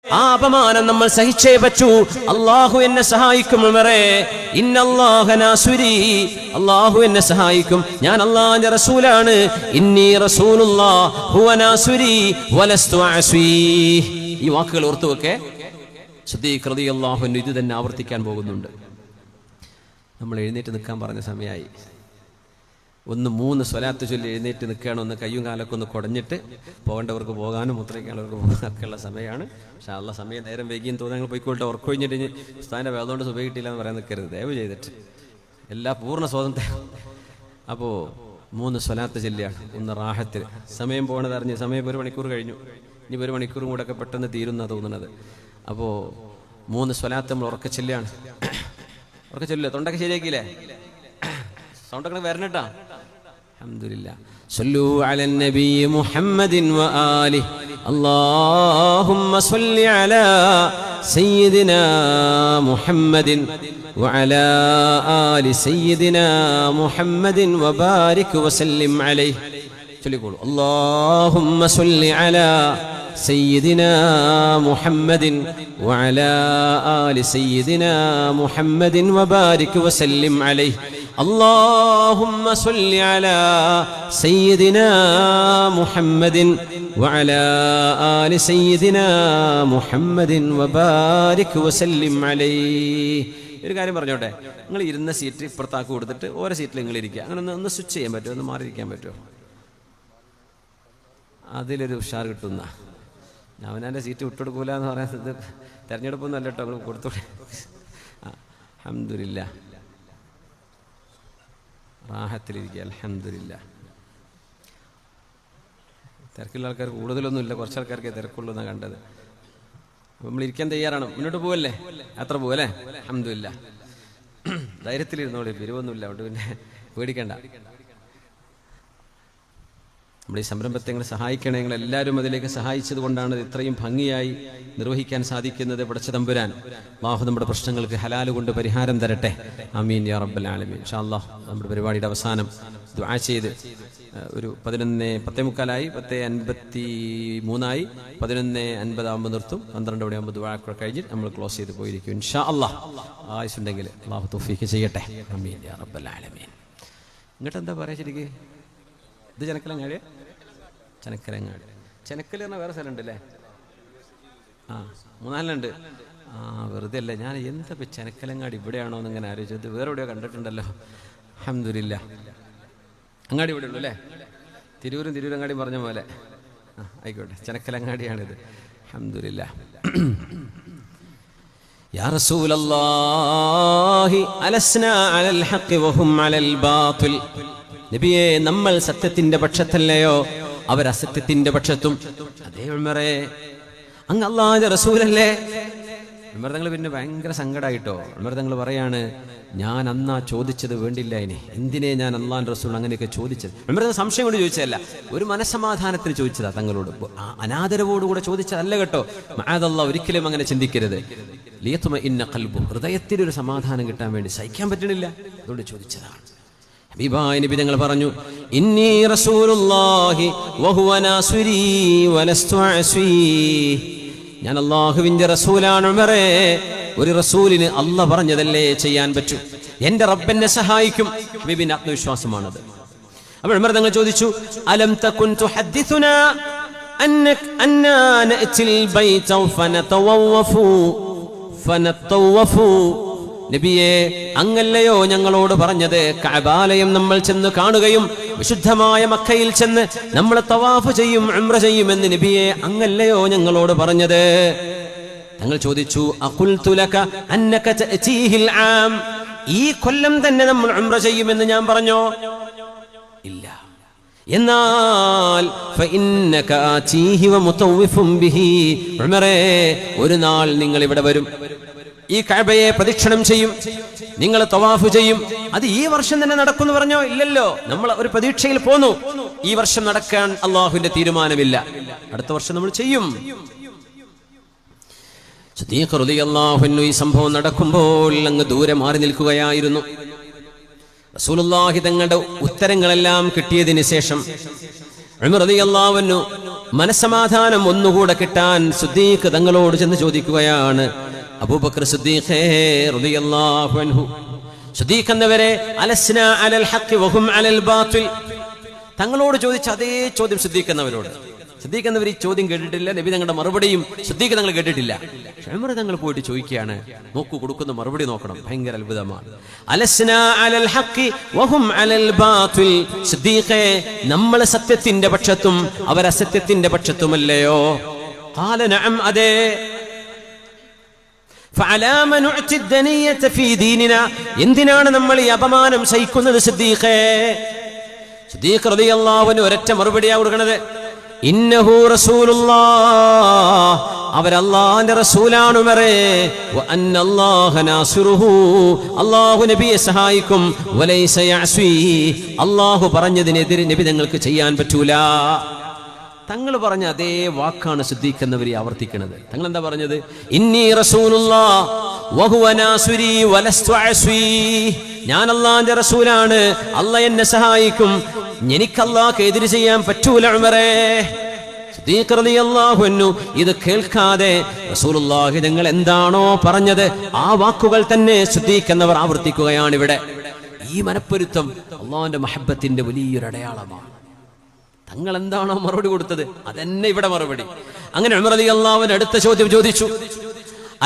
ആ അപമാനം നമ്മൾ സഹിച്ചേ പറ്റൂ. അള്ളാഹു എന്നെ സഹായിക്കും. ഉമറേ, ഇന്നല്ലാഹ നാസുരി, അള്ളാഹു എന്നെ സഹായിക്കും. ഞാൻ അള്ളാഹുവിന്റെ റസൂലാണ്. ഇന്നി റസൂലുള്ളാഹ് ഹുവ നാസുരി വലസ്തു അസ്വീ. ഈ വാക്കുകൾ ഓർത്തു വെക്കേ. സിദ്ദീഖ് റളിയല്ലാഹു അൻഹു ഇത് തന്നെ ആവർത്തിക്കാൻ പോകുന്നുണ്ട്. നമ്മൾ എഴുന്നേറ്റ് നിൽക്കാൻ പറഞ്ഞ സമയമായി. 3 സ്വലാത്ത് ചൊല്ലി എഴുന്നേറ്റ് നിൽക്കുകയാണ്. ഒന്ന് കയ്യും കാലൊക്കെ ഒന്ന് കുടഞ്ഞിട്ട് പോകേണ്ടവർക്ക് പോകാനും മുദ്രയ്ക്കാനുള്ളവർക്ക് പോകാനൊക്കെയുള്ള സമയമാണ്. പക്ഷേ അള്ള സമയം നേരം വൈകിയും തോന്നുന്നു. ഞങ്ങൾ പോയിക്കോട്ടെ, ഉറക്കൊഴിഞ്ഞിട്ട് സ്ഥാനം വേദോണ്ട് സുബഹി കിട്ടിയില്ല എന്ന് പറയാൻ നിൽക്കരുത്, ദയവ് ചെയ്തിട്ട്. എല്ലാ പൂർണ്ണ സ്വാതന്ത്ര്യം. അപ്പോൾ 3 സ്വലാത്ത് ചൊല്ലിയാണ്. ഒന്ന് റാഹത്തിൽ, സമയം പോകണത് അറിഞ്ഞ്. സമയം 1 മണിക്കൂർ കഴിഞ്ഞു. ഇനി 1 മണിക്കൂറും കൂടെ ഒക്കെ പെട്ടെന്ന് തീരുന്നാണ് തോന്നുന്നത്. അപ്പോൾ 3 സ്വലാത്ത് നമ്മൾ ഉറക്കെ ചൊല്ലിയാണ്. ഉറക്കെ ചൊല്ലില്ല, തൊണ്ടൊക്കെ ശരിയാക്കിയില്ലേ? സൗണ്ടൊക്കെ വരണട്ടാ. അൽഹംദുലില്ലാഹ്. സല്ലു അലൻ നബി മുഹമ്മദിൻ വ ആലിഹി. അല്ലാഹുമ്മ സ്വല്ലി അലാ സയ്യിദിനാ മുഹമ്മദിൻ വ അലാ ആലി സയ്യിദിനാ മുഹമ്മദിൻ വ ബാരിക് വ സല്ലിം അലൈഹി. ചൊല്ലിക്കോളൂ. അല്ലാഹുമ്മ സ്വല്ലി അലാ سيدنا محمد وعلى آل سيدنا محمد وبارك وسلم عليه. اللهم صل على سيدنا محمد وعلى آل سيدنا محمد وبارك وسلم عليه. ഒരു കാര്യം പറഞ്ഞോട്ടെ, നിങ്ങൾ ഇരുന്ന സീറ്റ് ഇപ്പുറത്താക്കി കൊടുത്തിട്ട് ഓരോ സീറ്റിൽ നിങ്ങൾ ഇരിക്കുക. അങ്ങനെ ഒന്ന് സ്വിച്ച് ചെയ്യാൻ പറ്റുമോ? ഒന്ന് മാറിയിരിക്കാൻ പറ്റുമോ? അതിലൊരു ഉഷാർ കിട്ടുന്ന. അവനാൻ്റെ സീറ്റ് വിട്ടുകൊടുക്കൂല എന്ന് പറയുന്നത് തിരഞ്ഞെടുപ്പൊന്നും അല്ല കേട്ടോ, നിങ്ങൾ കൊടുത്തോളെ. അൽഹംദുലില്ലാഹ്, റാഹത്തിലിരിക്കുക. അൽഹംദുലില്ലാഹ്. തിരക്കുള്ള ആൾക്കാർ കൂടുതലൊന്നുമില്ല, കുറച്ച് ആൾക്കാർക്ക് തിരക്കുള്ളൂ എന്നാണ് കണ്ടത്. അപ്പം നമ്മൾ ഇരിക്കാൻ തയ്യാറാണ്. മുന്നോട്ട് പോവല്ലേ? യാത്ര പോവല്ലേ? അൽഹംദുലില്ലാഹ്. ധൈര്യത്തിലിരുന്നോളൂ, പിരിവൊന്നുമില്ല, അതുകൊണ്ട് പിന്നെ പേടിക്കണ്ട. നമ്മുടെ ഈ സംരംഭത്തെ നിങ്ങൾ സഹായിക്കണേ. നിങ്ങൾ എല്ലാവരും അതിലേക്ക് സഹായിച്ചത് കൊണ്ടാണ് ഇത്രയും ഭംഗിയായി നിർവഹിക്കാൻ സാധിക്കുന്നത്. പടച്ച തമ്പുരാൻ അല്ലാഹു നമ്മുടെ പ്രശ്നങ്ങൾക്ക് ഹലാൽ കൊണ്ട് പരിഹാരം തരട്ടെ. ആമീൻ യാ റബ്ബൽ ആലമീൻ. ഇൻഷാ അല്ലാഹ് നമ്മുടെ പരിപാടിയുടെ അവസാനം ദുആ ചെയ്ത് ഒരു 11:45 10:53 11:50 ആകുമ്പോൾ നിർത്തും. 12 മണിയാകുമ്പോൾ ദുആ കഴിഞ്ഞിട്ട് നമ്മൾ ക്ലോസ് ചെയ്ത് പോയിരിക്കും ഇൻഷാ അല്ലാഹ്. ആയുസ്സുണ്ടെങ്കിൽ അല്ലാഹു തൗഫീഖ് ചെയ്യട്ടെ. ആമീൻ യാ റബ്ബൽ ആലമീൻ. ഇങ്ങോട്ട് എന്താ പറയാ ശരിക്ക്? ഇത് ചെനക്കലങ്ങാടി? ചെനക്കലങ്ങാടി. ചെനക്കൽ പറഞ്ഞാൽ വേറെ സ്ഥലം ഉണ്ടല്ലേ? 3-4 വെറുതെ അല്ലേ. ഞാൻ എന്താ ചെനക്കലങ്ങാടി ഇവിടെയാണോ എന്ന് ഇങ്ങനെ ആലോചിച്ചത്. വേറെ എവിടെയോ കണ്ടിട്ടുണ്ടല്ലോ. അൽഹംദുലില്ലാഹ്. അങ്ങാടി ഇവിടെ ഉള്ളൂ അല്ലേ? തിരൂരങ്ങാടിയും പറഞ്ഞ പോലെ. ആയിക്കോട്ടെ, ചെനക്കലങ്ങാടിയാണിത്. അൽഹംദുലില്ലാഹ്. യാ റസൂലല്ലാഹി അലസ്നാ അലൽ ഹഖ് വഹും അലൽ ബാത്തിൽ. നബിയെ, നമ്മൾ സത്യത്തിന്റെ പക്ഷത്തല്ലയോ, അവർ അസത്യത്തിന്റെ പക്ഷത്തും. അതേ ഉമറേ, അങ്ങ് അല്ലാഹുവിന്റെ റസൂലല്ലേ? ഉമർ തങ്ങൾ പിന്നെ ഭയങ്കര സങ്കടമായിട്ടോ. ഉമർ തങ്ങൾ പറയാണ്, ഞാൻ അന്നാ ചോദിച്ചത് വേണ്ടില്ല, ഇനി എന്തിനെ ഞാൻ അല്ലാഹുവിന്റെ റസൂൽ അങ്ങനെയൊക്കെ ചോദിച്ചത്? ഉമർ തങ്ങൾ സംശയം കൊണ്ട് ചോദിച്ചതല്ല, ഒരു മനസ്സമാധാനത്തിന് ചോദിച്ചതാ തങ്ങളോട്. അനാദരവോടുകൂടെ ചോദിച്ചതല്ല കേട്ടോ. മഅദല്ലാഹ്, ഒരിക്കലും അങ്ങനെ ചിന്തിക്കരുത്. ലിയത്മഇന്ന ഖൽബു, ഹൃദയത്തിനൊരു സമാധാനം കിട്ടാൻ വേണ്ടി, സഹിക്കാൻ പറ്റണില്ല, അതുകൊണ്ട് ചോദിച്ചതാണ്. ഹബീബായ നബി തങ്ങൾ പറഞ്ഞു, ഇന്നി റസൂലുള്ളാഹി വഹുവ നാസുരി വലസ്തു അസ്വീ. ഞാൻ അല്ലാഹുവിന്റെ റസൂലാണ് ഉമറേ. ഒരു റസൂലിന് അല്ലാഹ് പറഞ്ഞതല്ലേ ചെയ്യാൻ പറ്റൂ. എന്റെ റബ്ബെന്നെ സഹായിക്കും. ഹബീബിന്റെ ആത്മവിശ്വാസമാണത്. അപ്പോൾ ഉമർ തങ്ങൾ ചോദിച്ചു, അലം തകുൻ തുഹദ്ദിസുനാ അന്നാ നഅതിൽ ബൈത ഫനതവഫു. നബിയെ, അങ്ങല്ലയോ ഞങ്ങളോട് പറഞ്ഞത് കഅബാലയം നമ്മൾ ചെന്ന് കാണുകയും വിശുദ്ധമായ മക്കയിൽ ചെന്ന് നമ്മൾ തവാഫ് ചെയ്യും, ഉംറ ചെയ്യുമെന്ന് നബിയെ അങ്ങല്ലയോ ഞങ്ങളോട് പറഞ്ഞത്? തങ്ങൾ ചോദിച്ചു, അഖുൽതു ലക അന്നക തഅതീഹിൽ ആം. ഈ കൊല്ലം തന്നെ നമ്മൾ ഉംറ ചെയ്യുമെന്ന് ഞാൻ പറഞ്ഞോ? ഇല്ല. എന്നാൽ ഫഇന്നക ആതീഹി വമുതവ്വിഫുൻ ബിഹി. ഉമറേ, ഒരു നാൾ നിങ്ങൾ ഇവിടെ വരും, ഈ കഅബയെ പ്രദക്ഷിണം ചെയ്യും, നിങ്ങൾ തവാഫ് ചെയ്യും. അത് ഈ വർഷം തന്നെ നടക്കുമെന്ന് പറഞ്ഞോ? ഇല്ലല്ലോ. നമ്മൾ ഒരു പ്രതീക്ഷയിൽ പോന്നു. ഈ വർഷം നടക്കാൻ അല്ലാഹുവിന്റെ തീരുമാനമില്ല. അടുത്ത വർഷം നമ്മൾ ചെയ്യും. സിദ്ദീഖ് റളിയല്ലാഹു അൻഹു ഈ സംഭവം നടക്കുമ്പോൾ അങ്ങ് ദൂരെ മാറി നിൽക്കുകയായിരുന്നു. റസൂലുള്ളാഹി തങ്ങളുടെ ഉത്തരങ്ങളെല്ലാം കിട്ടിയതിന് ശേഷം ഉമർ റളിയല്ലാഹു അൻഹു മനസ്സമാധാനം ഒന്നുകൂടെ കിട്ടാൻ സിദ്ദീഖ് തങ്ങളോട് ചെന്ന് ചോദിക്കുകയാണ്. അബൂബക്കർ സിദ്ദീഖേ റളിയല്ലാഹു അൻഹു, സിദ്ദീഖ് എന്നവരെ അലസ്നാ അലൽ ഹഖ് വഹും അലൽ ബാത്തിൽ, തങ്ങളോട് ചോദിച്ച അതേ ചോദ്യം സിദ്ദീഖ് എന്നവരോട്. സിദ്ദീഖ് എന്നവർ ഈ ചോദ്യം കേട്ടിട്ടില്ല, നബി തങ്ങളുടെ മറുപടിയും സിദ്ദീഖ് തങ്ങൾ കേട്ടിട്ടില്ല. ഉമർ തങ്ങൾ പോയിട്ട് ചോദിക്കുകയാണ്. നോക്കൂ, കൊടുക്കുന്ന മറുപടി നോക്കണം, ഭയങ്കര അത്ഭുതമാണ്. അലസ്നാ അലൽ ഹഖ് വഹും അലൽ ബാത്തിൽ, സിദ്ദീഖേ നമ്മൾ സത്യത്തിന്റെ പക്ഷത്തും അവർ അസത്യത്തിന്റെ പക്ഷത്തുമല്ലയോ? ഖാല നഅം, അതെ. ഫഅലാമ നുഅതി ദനിയത ഫീ ദീനിനാ, എന്തിനാണ് നമ്മൾ ഈ അപമാനം സഹിക്കുന്നത് സിദ്ദീഖേ? സിദ്ദീഖ് റളിയല്ലാഹു അൻഹു ഒരൊറ്റ മറുപടിയാണ് കൊടുക്കുന്നത്. ഇന്നഹു റസൂലുള്ളാഹ്, അവർ അല്ലാഹുവിന്റെ റസൂലാണ് ഉമറേ. വ അന്നല്ലാഹ നാസിറുഹു, അല്ലാഹു നബിയെ സഹായിക്കും. വലൈസ യഅസി, അല്ലാഹു പറഞ്ഞതിനെതിരെ നബി തങ്ങൾക്ക് ചെയ്യാൻ പറ്റൂല. തങ്ങൾ പറഞ്ഞ അതേ വാക്കാണ് സിദ്ദീഖ് എന്നവർ ആവർത്തിക്കുന്നത്. തങ്ങൾ എന്താ പറഞ്ഞത്? ഇന്നി റസൂലുള്ളാഹ് വഹുവ നാസിരി വലസ്തു അസ്വി, ഞാൻ അല്ലാഹുവിന്റെ റസൂലാണ്, അല്ലാഹ് എന്നെ സഹായിക്കും, എനിക്ക് അല്ലാഹുക്ക് എതിര് ചെയ്യാൻ പറ്റൂല ഉമറേ. സിദ്ദീഖ് റളിയല്ലാഹു അൻഹു ഇത് കേൾക്കാതെ റസൂലുള്ളാഹി തങ്ങൾ എന്താണോ പറഞ്ഞത് ആ വാക്കുകൾ തന്നെ സിദ്ദീഖ് എന്നവർ ആവർത്തിക്കുകയാണ്. ഇവിടെ ഈ മനപ്പൊരുത്തം അല്ലാഹുവിന്റെ മഹബ്ബത്തിന്റെ വലിയൊരു അടയാളമാണ്. തങ്ങൾ എന്താണോ മറുപടി കൊടുത്തത് അതന്നെ ഇവിടെ മറുപടി. അങ്ങനെ ഉമർ റളിയല്ലാഹു അൻഹു അടുത്ത ചോദ്യം ചോദിച്ചു.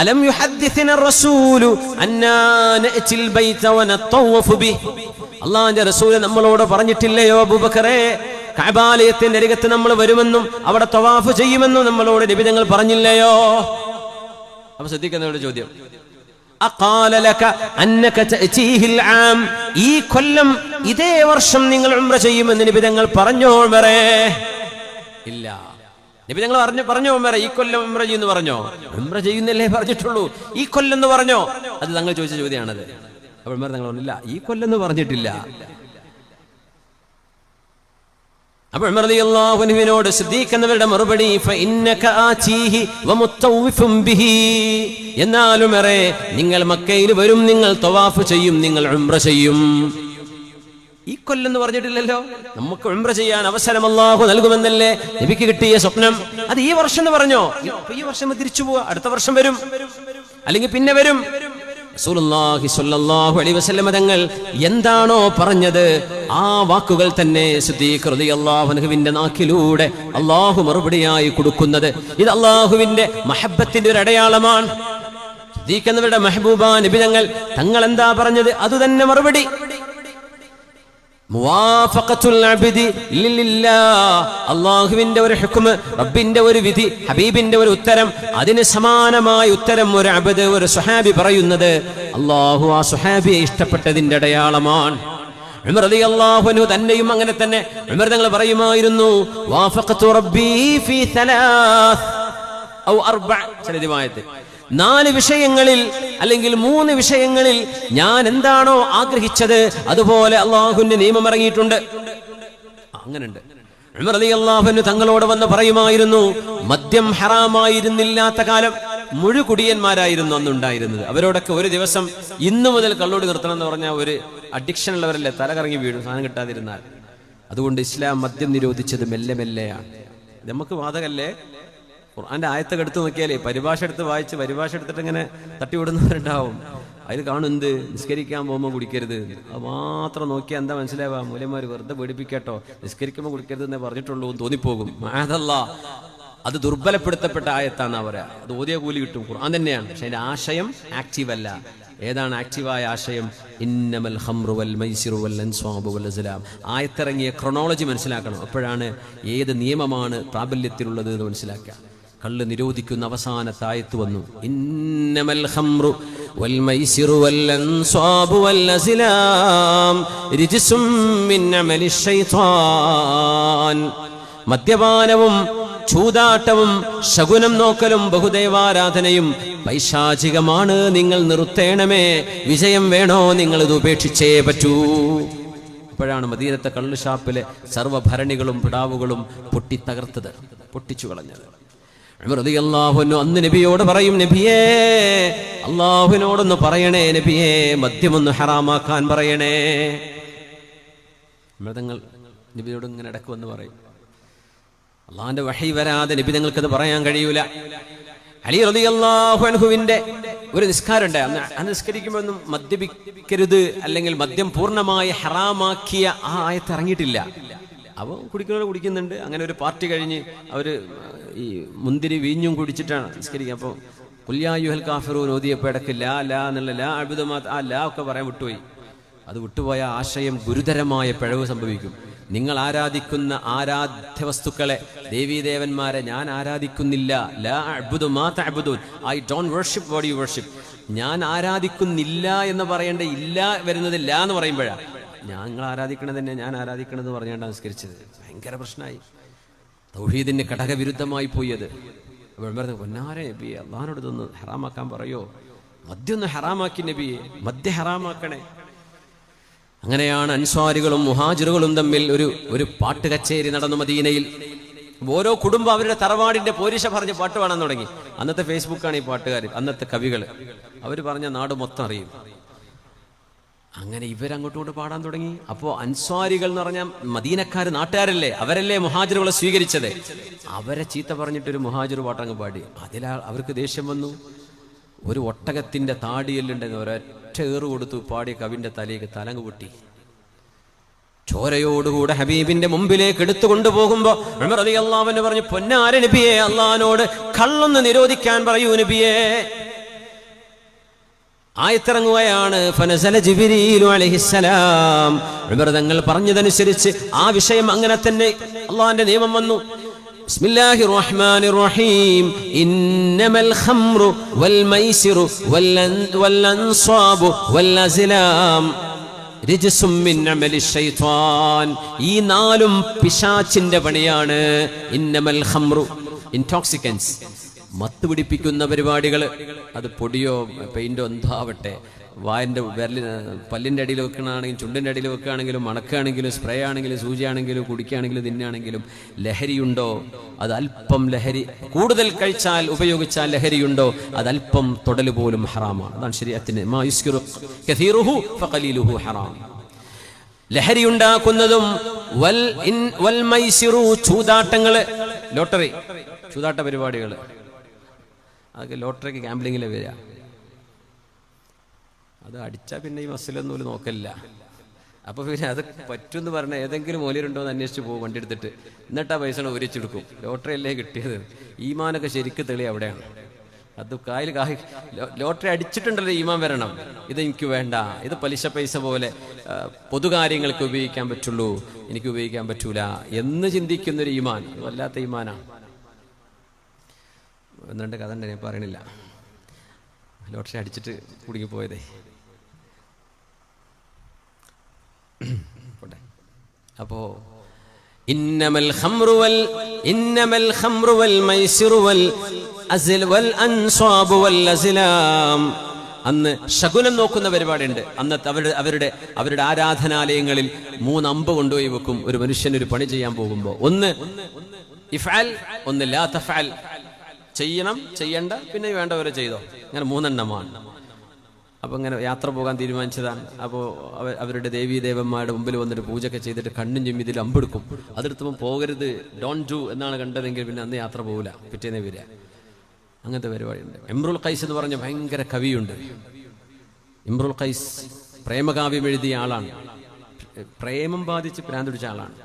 അലം യുഹദ്ദിഥന റസൂലു അന്നാ നഅതിൽ ബൈത വനതവഫു ബി, അല്ലാഹുവിന്റെ റസൂൽ നമ്മളോട് പറഞ്ഞിട്ടില്ലയോ അബൂബക്കറേ, കഅബാലയത്തിന്റെ അരികത്ത് നമ്മൾ വരുമെന്നും അവിടെ തവാഫ് ചെയ്യുമെന്നും നമ്മളോട് നബി തങ്ങൾ പറഞ്ഞില്ലയോ? അപ്പോൾ സിദ്ദീഖ് എന്നവരുടെ ചോദ്യം, അഖാല ലക അന്നക തഅതീഹിൽ ആം, ഈ കൊല്ലം ഇതേ വർഷം നിങ്ങൾ ഉംറ ചെയ്യുമെന്ന് നബി തങ്ങൾ പറഞ്ഞോ ഉമറേ? ഇല്ല. നബി തങ്ങൾ പറഞ്ഞോ ഉമറേ ഈ കൊല്ലം ഉംറ ചെയ്യുമെന്ന് പറഞ്ഞോ? ഉംറ ചെയ്യുന്നല്ലേ പറഞ്ഞിട്ടുള്ളൂ, ഈ കൊല്ലം എന്ന് പറഞ്ഞോ? അത് തങ്ങൾ ചോദിച്ച ചോദ്യമാണത്. അപ്പോൾ ഉമർ തങ്ങൾ പറഞ്ഞില്ല, ഈ കൊല്ലം എന്ന് പറഞ്ഞിട്ടില്ല. അപ്പോൾ ഉമർ റളിയല്ലാഹു അൻഹുവിനോട് സിദ്ദീഖ് എന്നവരുടെ മറുപടി, ഫഇന്നക ആതീഹി വമുത്തവഫും ബിഹി, എന്നാൽ ഉമറേ നിങ്ങൾ മക്കയിൽ വരും, നിങ്ങൾ തവാഫ് ചെയ്യും, നിങ്ങൾ ഉംറ ചെയ്യും. ഈ കൊല്ലം എന്ന് പറഞ്ഞിട്ടില്ലല്ലോ. നമുക്ക് ഉംറ ചെയ്യാൻ അവസരം അല്ലാഹു നൽകുമെന്നല്ലേ നബിക്ക് കിട്ടിയ സ്വപ്നം. അത് ഈ വർഷം എന്ന് പറഞ്ഞോ? ഈ വർഷം തിരിച്ചു പോവാ, അടുത്ത വർഷം വരും, അല്ലെങ്കിൽ പിന്നെ വരും. റസൂലുള്ളാഹി സ്വല്ലല്ലാഹു അലൈഹി വസല്ലം തങ്ങൾ എന്താണോ പറഞ്ഞത് ആ വാക്കുകൾ തന്നെ സിദ്ദീഖ് റളിയല്ലാഹു അൻഹുവിന്റെ നാക്കിലൂടെ അല്ലാഹു മറുപടിയായി കൊടുക്കുന്നത്. ഇത് അല്ലാഹുവിന്റെ മഹബ്ബത്തിന്റെ ഒരു അടയാളമാണ്. സിദ്ദീഖ് എന്നവരുടെ മെഹബൂബ നബി തങ്ങൾ എന്താ പറഞ്ഞത് അത് തന്നെ മറുപടി. മുവാഫഖത്തുൽ അബ്ദി ലില്ലാഹ്, അല്ലാഹുവിന്റെ ഒരു ഹുക്മ്, റബ്ബിന്റെ ഒരു വിധി, ഹബീബിന്റെ ഒരു ഉത്തരം, അതിന് സമാനമായ ഉത്തരം ഒരു അബ്ദ്, ഒരു സ്വഹാബി പറയുന്നത് അല്ലാഹു ആ സ്വഹാബിയെ ഇഷ്ടപ്പെട്ടതിന്റെ അടയാളമാണ്. ഉമർ റളിയല്ലാഹു അൻഹു തന്നെയും അങ്ങനെ തന്നെ ഉമർ തങ്ങൾ പറയുമായിരുന്നു, വാഫഖതു റബ്ബി ഫീ സലാസ് ഔ അർബഅ, ചില റിവായത്ത് 4 വിഷയങ്ങളിൽ അല്ലെങ്കിൽ 3 വിഷയങ്ങളിൽ ഞാൻ എന്താണോ ആഗ്രഹിച്ചത് അതുപോലെ അല്ലാഹുവിന്റെ നിയമം ഇറങ്ങിയിട്ടുണ്ട്. അങ്ങനെയുണ്ട്. ഉമർ റളിയല്ലാഹു അൻഹു തങ്ങളോട് വന്ന് പറയുമായിരുന്നു, മദ്യം ഹറാമായിരുന്നില്ലാത്ത കാലം മുഴുകുടിയന്മാരായിരുന്നു അന്നുണ്ടായിരുന്നത്. അവരോടൊക്കെ ഒരു ദിവസം ഇന്നു മുതൽ കള്ളോടി നിർത്തണം എന്ന് പറഞ്ഞാൽ ഒരു അഡിക്ഷൻ ഉള്ളവരല്ലേ, തലകറങ്ങി വീഴും സാധനം കിട്ടാതിരുന്നാൽ. അതുകൊണ്ട് ഇസ്ലാം മദ്യം നിരോധിച്ചത് മെല്ലെ മെല്ലെയാണ്. നമുക്ക് വാദകല്ലേ. ഖുർആന്റെ ആയത്തൊക്കെ എടുത്ത് നോക്കിയാലേ പരിഭാഷ എടുത്ത് വായിച്ച് പരിഭാഷ എടുത്തിട്ട് ഇങ്ങനെ തട്ടിവിടുന്നവരുണ്ടാവും. അതിൽ കാണും എന്ത് നിസ്കരിക്കാൻ പോകുമ്പോൾ കുടിക്കരുത്. അത് മാത്രം നോക്കിയാൽ എന്താ മനസ്സിലാവുക? മൂല്യന്മാർ വെറുതെ പേടിപ്പിക്കട്ടോ, നിസ്കരിക്കുമ്പോൾ കുടിക്കരുത് എന്നേ പറഞ്ഞിട്ടുള്ളൂ എന്ന് തോന്നിപ്പോകും. മഅദല്ലാ, അത് ദുർബലപ്പെടുത്തപ്പെട്ട ആയത്താണ് പറയാ. അത് ഓതിയ കൂലി കിട്ടും. ഖുർആൻ തന്നെയാണ്, പക്ഷെ അതിന്റെ ആശയം ആക്റ്റീവ് അല്ല. ഏതാണ് ആക്റ്റീവായ ആശയം? ഇന്നമൽ ഖംറു വൽ മൈസിറു വൽ അൻസ്വാബു വൽ അസ്ലാം. ആയത്തിറങ്ങിയ ക്രോണോളജി മനസ്സിലാക്കണം. അപ്പോഴാണ് ഏത് നിയമമാണ് പ്രാബല്യത്തിലുള്ളത് എന്ന് മനസ്സിലാക്കുക. കള്ള് നിരോധിക്കുന്ന അവസാനത്തെ ആയത്ത് വന്നു, ഇന്നമൽ ഖംറു വൽ മൈസിറു വൽ അൻസ്വാബു വൽ അസ്ലാം റിജ്സും മിൻ അമലിശ് ശൈത്താൻ. മദ്യപാനവും ചൂതാട്ടവും ശകുനം നോക്കലും ബഹുദൈവാരാധനയും പൈശാചികമാണ്, നിങ്ങൾ നിർത്തേണമേ. വിജയം വേണോ, നിങ്ങൾ ഇത് ഉപേക്ഷിച്ചേ പറ്റൂ. അപ്പോഴാണ് മദീനത്തെ കള്ള് ഷാപ്പിലെ സർവ്വഭരണികളും പിടാവുകളും പൊട്ടിത്തകർത്തത്, പൊട്ടിച്ചു കളഞ്ഞത്. ഉമർ റളിയല്ലാഹു അൻഹു അന്ന് നബിയോട് പറയും, നബിയേ അല്ലാഹുവിനോടൊന്ന് പറയണേ, നബിയേ മദ്യമൊന്ന് ഹറാമാക്കാൻ പറയണേ. മൃതങ്ങൾ നബിയോട് ഇങ്ങനെ ഇടക്ക് വന്ന് പറയും. അള്ളാഹിന്റെ വഹി വരാതെ നബി തങ്ങൾക്കത് പറയാൻ കഴിയൂല. അലി റളിയല്ലാഹു അൻഹുവിന്റെ ഒരു നിസ്കാരമുണ്ട്. അന്ന് നിസ്കരിക്കുമ്പോഴൊന്നും മദ്യപിക്കരുത് അല്ലെങ്കിൽ മദ്യം പൂർണ്ണമായി ഹറാമാക്കിയ ആ ആയത്ത് ഇറങ്ങിയിട്ടില്ല. അപ്പോൾ കുടിക്കുന്നവർ കുടിക്കുന്നുണ്ട്. അങ്ങനെ ഒരു പാർട്ടി കഴിഞ്ഞ് അവർ ഈ മുന്തിരി വീഞ്ഞും കുടിച്ചിട്ടാണ് നിസ്കരിക്കുക. അപ്പോൾ ഖുൽ യാ അയ്യുഹൽ കാഫിറൂൻ ഓതിയപ്പോൾ ഇടയ്ക്ക് ലാ ലാ എന്നുള്ള ലാ അഅ്ബുദു മാ ആ ലാ ഒക്കെ പറയാൻ വിട്ടുപോയി. അത് വിട്ടുപോയ ആശയം ഗുരുതരമായ പിഴവ് സംഭവിക്കും. നിങ്ങൾ ആരാധിക്കുന്ന ആരാധ്യ വസ്തുക്കളെ, ദേവീദേവന്മാരെ ഞാൻ ആരാധിക്കുന്നില്ല. ലാ അഅ്ബുദു മാ തഅ്ബുദൂൻ, I don't worship what you worship. ഞാൻ ആരാധിക്കുന്നില്ല എന്ന് പറയേണ്ട, ഇല്ല വരുന്നത് ലാ എന്ന് പറയുമ്പോഴാണ്. നിങ്ങൾ ആരാധിക്കണത് തന്നെ ഞാൻ ആരാധിക്കണമെന്ന് പറഞ്ഞാണ് സംസ്കരിച്ചത്. ഭയങ്കര പ്രശ്നമായി, തൗഹീദിന് ഘടകവിരുദ്ധമായി പോയി. അത് പൊന്നാരെ നബിയെ, അള്ളാഹിനോട് ഇതൊന്ന് ഹറാമാക്കാൻ പറയോ? മദ്യം ഒന്ന് ഹറാമാക്കി നബിയെ, മദ്യ ഹറാമാക്കണേ. അങ്ങനെയാണ് അൻസ്വാരികളും മുഹാജിറുകളും തമ്മിൽ ഒരു പാട്ട് കച്ചേരി നടന്നു മദീനയിൽ. ഓരോ കുടുംബം അവരുടെ തറവാടിന്റെ പോരിശ പറഞ്ഞ് പാട്ട് പാടാൻ തുടങ്ങി. അന്നത്തെ ഫേസ്ബുക്കാണ് ഈ പാട്ടുകാർ, അന്നത്തെ കവികൾ. അവർ പറഞ്ഞ നാട് മൊത്തം അറിയും. അങ്ങനെ ഇവരങ്ങോട്ടും ഇങ്ങോട്ട് പാടാൻ തുടങ്ങി. അപ്പോൾ അൻസ്വാരികൾ എന്ന് പറഞ്ഞാൽ മദീനക്കാർ, നാട്ടുകാരല്ലേ, അവരല്ലേ മുഹാജിറുകളെ സ്വീകരിച്ചത്. അവരെ ചീത്ത പറഞ്ഞിട്ടൊരു മുഹാജിർ പാട്ടങ്ങ് പാടി. അവർക്ക് ദേഷ്യം വന്നു. ഒരു ഒട്ടകത്തിന്റെ താടിയെല്ലുണ്ടെന്ന് ഒരൊറ്റ ഏറ് കൊടുത്തു. പാടിയ കവിന്റെ തലയ്ക്ക് തലങ്ങ് പൊട്ടി. ചോരയോടുകൂടെ ഹബീബിന്റെ മുമ്പിലേക്ക് എടുത്തുകൊണ്ടുപോകുമ്പോ ഉമർ റളിയല്ലാഹു അൻഹു പറഞ്ഞു, പൊന്നാര നബിയെ, അള്ളാഹിനോട് കള്ളൊന്ന് നിരോധിക്കാൻ പറയൂ നബിയെ. ആയത്തിറങ്ങുകയാണ്. ഫനസല ജിബ്രീലു അലൈഹിസ്സലാം. ഉമർ തങ്ങൾ പറഞ്ഞതനുസരിച്ച് ആ വിഷയം അങ്ങനെ തന്നെ അള്ളാഹിന്റെ നിയമം വന്നു. ബിസ്മില്ലാഹിർ റഹ്മാനിർ റഹീം. ഇന്നമൽ ഖംറു വൽ മൈസിറു വൽ അൻസാബു വൽ അസ്ലാം റിജ്സും മിൻ അമലി ശൈത്വാൻ. ഈ നാലും പിശാചിന്റെ പണിയാണ്. ഇന്നമൽ ഖംറു, ഇൻടോക്സിക്കൻസ്, മത്ത് പിടിപ്പിക്കുന്ന പരിപാടികൾ. അത് പൊടിയോ പെയിന്റോ എന്താവട്ടെ, വായന്റെ പല്ലിന്റെ അടിയിൽ വെക്കണമെങ്കിലും ചുണ്ടിന്റെ അടിയിൽ വെക്കുകയാണെങ്കിലും മണക്കുകയാണെങ്കിലും സ്പ്രേ ആണെങ്കിലും സൂചിയാണെങ്കിലും കുടിക്കുകയാണെങ്കിലും തിന്നാണെങ്കിലും ലഹരിയുണ്ടോ? അത് അല്പം ലഹരി കൂടുതൽ കഴിച്ചാൽ ഉപയോഗിച്ചാൽ ലഹരിയുണ്ടോ? അതല്പം തൊടല് പോലും ഹറാമാണ്. അതാണ് ശരീഅത്തിന്. മാ യുസ്കിറു കസീറുഹു ഫഖലീലുഹു ഹറാം. ലഹരി ഉണ്ടാക്കുന്നതും വൽ മൈസിറു, ചൂതാട്ടങ്ങള്, ലോട്ടറി, ചൂതാട്ട പരിപാടികൾ, അതൊക്കെ ലോട്ടറിക്ക് ഗാംബ്ലിങ്ങിലെ വരിക. അത് അടിച്ചാൽ പിന്നെ ഈ മസിലൊന്നും ഒരു നോക്കലില്ല. അപ്പോൾ പിന്നെ അത് പറ്റുമെന്ന് പറഞ്ഞാൽ ഏതെങ്കിലും മൂല്യരുണ്ടോ എന്ന് അന്വേഷിച്ച് പോകും വണ്ടി എടുത്തിട്ട്. എന്നിട്ട് ആ പൈസ ഒരിച്ചെടുക്കും. ലോട്ടറി അല്ലേ കിട്ടിയത്. ഈമാനൊക്കെ ശരിക്കും തെളി അവിടെയാണ്. അത് ലോട്ടറി അടിച്ചിട്ടുണ്ടല്ലോ ഈമാൻ വരണം. ഇത് എനിക്ക് വേണ്ട, ഇത് പലിശ പൈസ പോലെ പൊതുകാര്യങ്ങൾക്ക് ഉപയോഗിക്കാൻ പറ്റുള്ളൂ, എനിക്ക് ഉപയോഗിക്കാൻ പറ്റൂല എന്ന് ചിന്തിക്കുന്നൊരു ഈമാൻ വല്ലാത്ത ഈമാനാണ്. എന്നുണ്ട് കഥ ഉണ്ട്, ഞാൻ പറയണില്ല. ലോട്ടറി അടിച്ചിട്ട് കുടുങ്ങിപ്പോയതേ. അപ്പോ ഇന്നമൽ ഖംറു വൽ മൈസിറു വൽ അൻസാബു വൽ അസ്ലാം. അന്ന് ശകുനം നോക്കുന്ന പരിപാടിയുണ്ട്. അന്നത്തെ അവരുടെ ആരാധനാലയങ്ങളിൽ 3 അമ്പ് കൊണ്ടുപോയി വെക്കും ഒരു മനുഷ്യൻ ഒരു പണി ചെയ്യാൻ പോകുമ്പോൾ. ഒന്ന് ഇഫ്അൽ, ഒന്ന് ലാ തഫ്അൽ, ചെയ്യണം, ചെയ്യണ്ട, പിന്നെ വേണ്ടവരെ ചെയ്തോ. അങ്ങനെ 3 എണ്ണമാണ്. അപ്പോൾ ഇങ്ങനെ യാത്ര പോകാൻ തീരുമാനിച്ചതാണ്. അപ്പോൾ അവരുടെ ദേവീദേവന്മാരുടെ മുമ്പിൽ വന്നിട്ട് പൂജയൊക്കെ ചെയ്തിട്ട് കണ്ണും ചിമ്മി ഇതിൽ അമ്പെടുക്കും. അതെടുത്തപ്പോൾ പോകരുത്, ഡോണ്ട് ഡു എന്നാണ് കണ്ടതെങ്കിൽ പിന്നെ അന്ന് യാത്ര പോകില്ല, പിറ്റേന്നേ വരിക. അങ്ങനത്തെ പരിപാടിയുണ്ട്. ഇംറുൽ ഖൈസ് എന്ന് പറഞ്ഞ ഭയങ്കര കവിയുണ്ട്. ഇംറുൽ ഖൈസ് പ്രേമകാവ്യം എഴുതിയ ആളാണ്. പ്രേമം ബാധിച്ച് ഭ്രാന്ത് പിടിച്ച ആളാണ്.